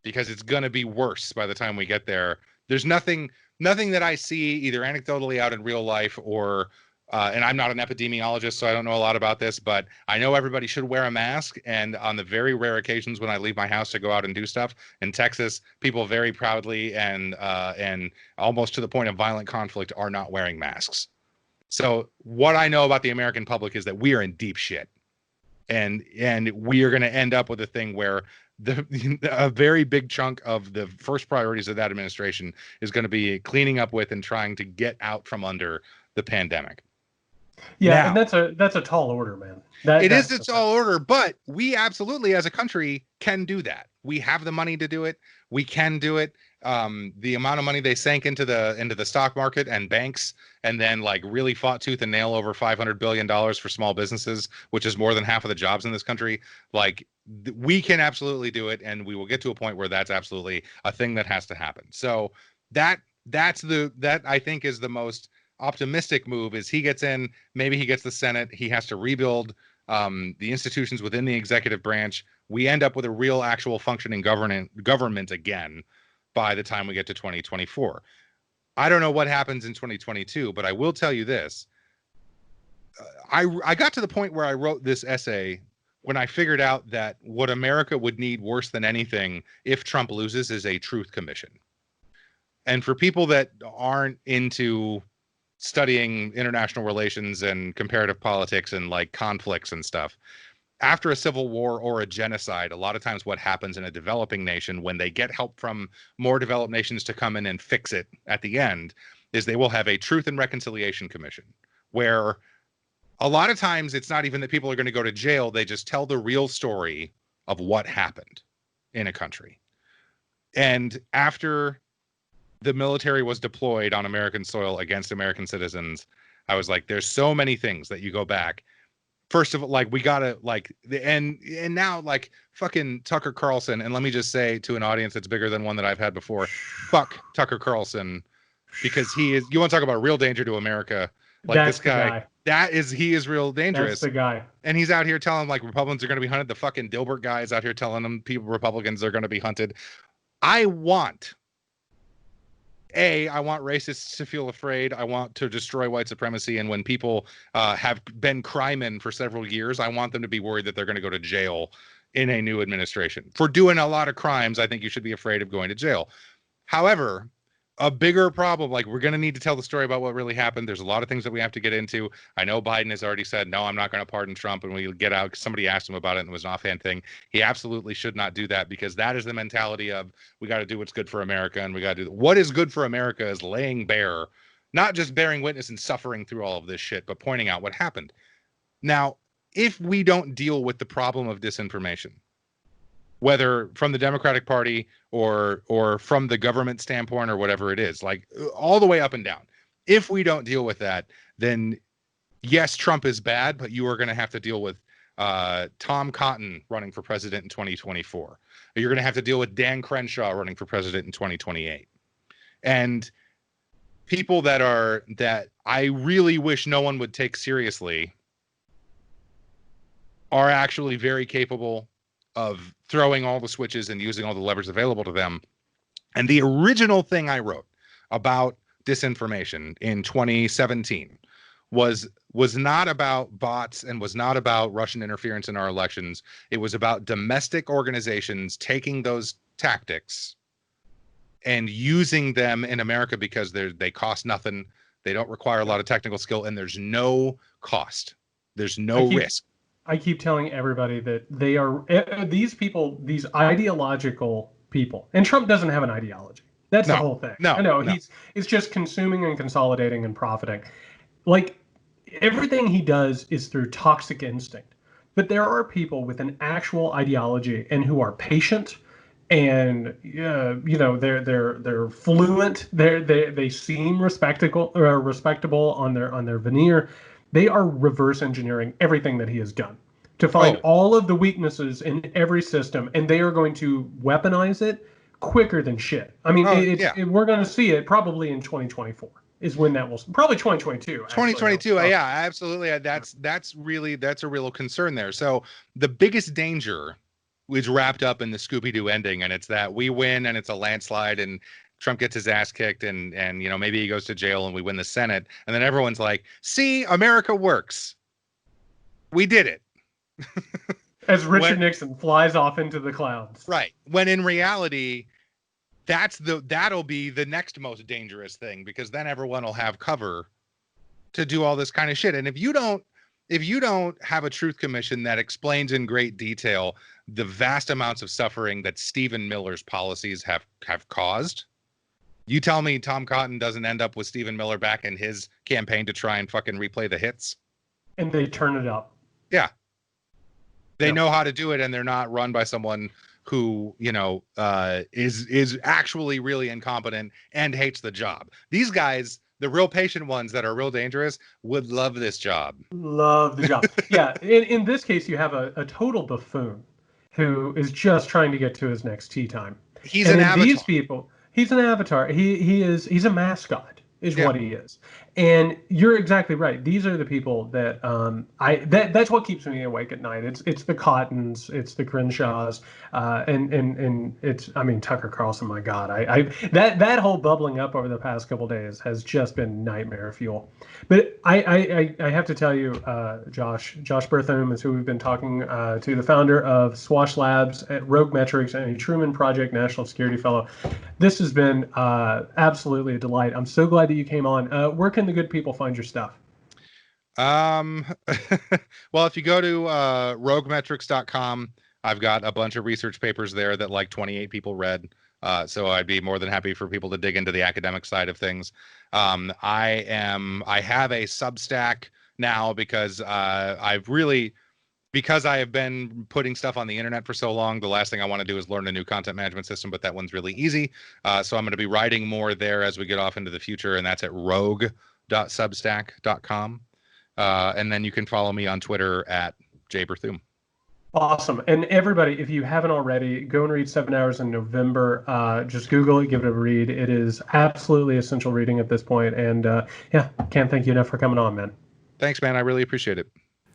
because it's going to be worse by the time we get there. There's nothing that I see either anecdotally out in real life or and I'm not an epidemiologist, so I don't know a lot about this, but I know everybody should wear a mask. And on the very rare occasions when I leave my house to go out and do stuff in Texas, people very proudly and almost to the point of violent conflict are not wearing masks. So what I know about the American public is that we are in deep shit, and we are going to end up with a thing where a very big chunk of the first priorities of that administration is going to be cleaning up with and trying to get out from under the pandemic. Yeah, now, and that's a tall order, man. It is a tall order, but we absolutely, as a country, can do that. We have the money to do it. We can do it. The amount of money they sank into the stock market and banks, and then like really fought tooth and nail over $500 billion for small businesses, which is more than half of the jobs in this country. Like we can absolutely do it, and we will get to a point where that's absolutely a thing that has to happen. So that I think is the most optimistic move. Is he gets in, maybe he gets the Senate, he has to rebuild the institutions within the executive branch. We end up with a real actual functioning government again. by the time we get to 2024. I don't know what happens in 2022, but I will tell you this. I got to the point where I wrote this essay when I figured out that what America would need worse than anything if Trump loses is a truth commission. And for people that aren't into studying international relations and comparative politics and like conflicts and stuff, after a civil war or a genocide, a lot of times what happens in a developing nation when they get help from more developed nations to come in and fix it at the end is they will have a Truth and Reconciliation Commission, where a lot of times it's not even that people are going to go to jail. They just tell the real story of what happened in a country. And after the military was deployed on American soil against American citizens, I was like, there's so many things that you go back. First of all, like, we gotta like and now like fucking Tucker Carlson, and let me just say to an audience that's bigger than one that I've had before, fuck Tucker Carlson, because he is, you want to talk about real danger to America, like That's this guy. He is real dangerous. That's the guy. And he's out here telling like Republicans are going to be hunted. The fucking Dilbert guy is out here telling them Republicans are going to be hunted. I want racists to feel afraid. I want to destroy white supremacy. And when people have been crime-in for several years, I want them to be worried that they're going to go to jail in a new administration. For doing a lot of crimes, I think you should be afraid of going to jail. However, a bigger problem, like, we're going to need to tell the story about what really happened. There's a lot of things that we have to get into. I know Biden has already said, no, I'm not going to pardon Trump. And we get out, somebody asked him about it and it was an offhand thing. He absolutely should not do that, because that is the mentality of, we got to do what's good for America. And we got to do what is good for America is laying bare, not just bearing witness and suffering through all of this shit, but pointing out what happened. Now, if we don't deal with the problem of disinformation, whether from the Democratic Party or from the government standpoint or whatever it is, like all the way up and down, if we don't deal with that, then yes, Trump is bad, but you are going to have to deal with Tom Cotton running for president in 2024. You're going to have to deal with Dan Crenshaw running for president in 2028. And people that I really wish no one would take seriously are actually very capable of throwing all the switches and using all the levers available to them. And the original thing I wrote about disinformation in 2017 was not about bots and was not about Russian interference in our elections. It was about domestic organizations taking those tactics and using them in America because they cost nothing. They don't require a lot of technical skill, and there's no cost. There's no risk. I keep telling everybody that they are these people, these ideological people, and Trump doesn't have an ideology. That's the whole thing. No. It's just consuming and consolidating and profiting. Like, everything he does is through toxic instinct. But there are people with an actual ideology and who are patient, and they're fluent. They seem respectable on their veneer. They are reverse engineering everything that he has done to find all of the weaknesses in every system, and they are going to weaponize it quicker than shit. I mean, we're going to see it probably in 2024 is when that will, probably 2022. 2022, yeah, absolutely. That's a real concern there. So the biggest danger is wrapped up in the Scooby-Doo ending, and it's that we win and it's a landslide and Trump gets his ass kicked and maybe he goes to jail and we win the Senate. And then everyone's like, see, America works. We did it. As Richard Nixon flies off into the clouds. Right. When in reality, that'll be the next most dangerous thing, because then everyone will have cover to do all this kind of shit. And if you don't have a truth commission that explains in great detail the vast amounts of suffering that Stephen Miller's policies have caused, you tell me Tom Cotton doesn't end up with Stephen Miller back in his campaign to try and fucking replay the hits. And they turn it up. Yeah. They know how to do it, and they're not run by someone who, is actually really incompetent and hates the job. These guys, the real patient ones that are real dangerous, would love this job. Love the job. Yeah. In this case, you have a total buffoon who is just trying to get to his next tea time. He's an avatar. These people... He's an avatar. He's a mascot, is what he is. And you're exactly right. These are the people that that's what keeps me awake at night. It's the Cottons, it's the Crenshaws, and it's, I mean, Tucker Carlson. My God, I that whole bubbling up over the past couple days has just been nightmare fuel. But I have to tell you, Josh Berthume is who we've been talking to, the founder of Swash Labs, at Rogue Metrics, and a Truman Project National Security Fellow. This has been absolutely a delight. I'm so glad that you came on. Where can the good people find your stuff? Well, if you go to roguemetrics.com, I've got a bunch of research papers there that like 28 people read. So I'd be more than happy for people to dig into the academic side of things. I have a Substack now because because I have been putting stuff on the internet for so long, the last thing I want to do is learn a new content management system, but that one's really easy. So I'm going to be writing more there as we get off into the future, and that's at rogue.substack.com. And then you can follow me on Twitter at jberthume. Awesome. And everybody, if you haven't already, go and read 7 Hours in November. Just Google it, give it a read. It is absolutely essential reading at this point. And yeah, can't thank you enough for coming on, man. Thanks, man. I really appreciate it.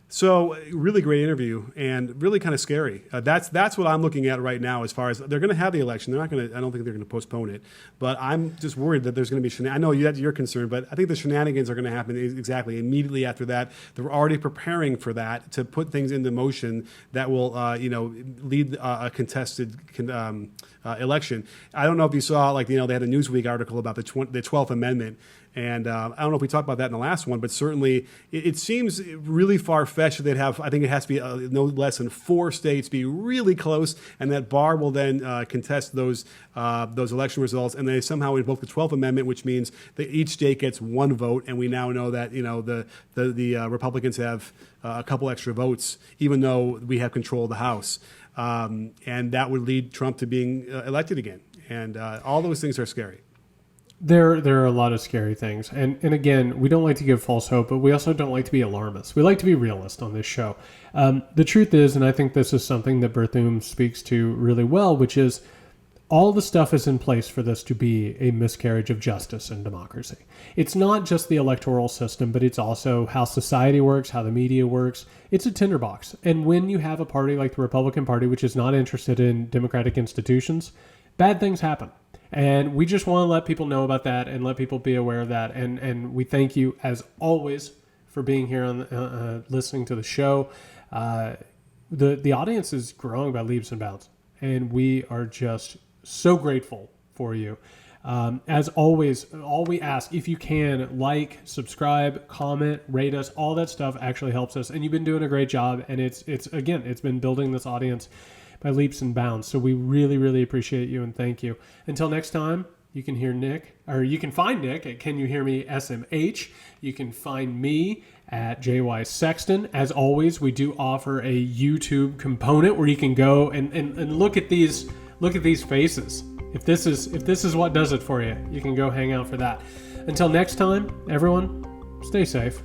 So really great interview and really kind of scary. That's what I'm looking at right now as far as they're going to have the election. They're not going to. I don't think they're going to postpone it. But I'm just worried that there's going to be. I know you're concerned, but I think the shenanigans are going to happen exactly immediately after that. They're already preparing for that to put things into motion that will lead a contested election. I don't know if you saw they had a Newsweek article about the 12th Amendment. And I don't know if we talked about that in the last one, but certainly it seems really far-fetched that they'd have, I think it has to be no less than 4 states be really close, and that Barr will then contest those election results, and they somehow invoke the 12th Amendment, which means that each state gets 1 vote, and we now know that the Republicans have a couple extra votes, even though we have control of the House. And that would lead Trump to being elected again. And all those things are scary. There are a lot of scary things. And again, we don't like to give false hope, but we also don't like to be alarmists. We like to be realist on this show. The truth is, and I think this is something that Berthume speaks to really well, which is all the stuff is in place for this to be a miscarriage of justice and democracy. It's not just the electoral system, but it's also how society works, how the media works. It's a tinderbox. And when you have a party like the Republican Party, which is not interested in democratic institutions, bad things happen. And we just want to let people know about that and let people be aware of that. And we thank you, as always, for being here on listening to the show. The audience is growing by leaps and bounds, and we are just so grateful for you. As always, all we ask, if you can, like, subscribe, comment, rate us, all that stuff actually helps us. And you've been doing a great job. And it's been building this audience by leaps and bounds. So we really, really appreciate you and thank you. Until next time, you can hear Nick, or you can find Nick at Can You Hear Me SMH. You can find me at JY Sexton. As always, we do offer a YouTube component where you can go and look at these faces. If this is what does it for you, you can go hang out for that. Until next time, everyone, stay safe.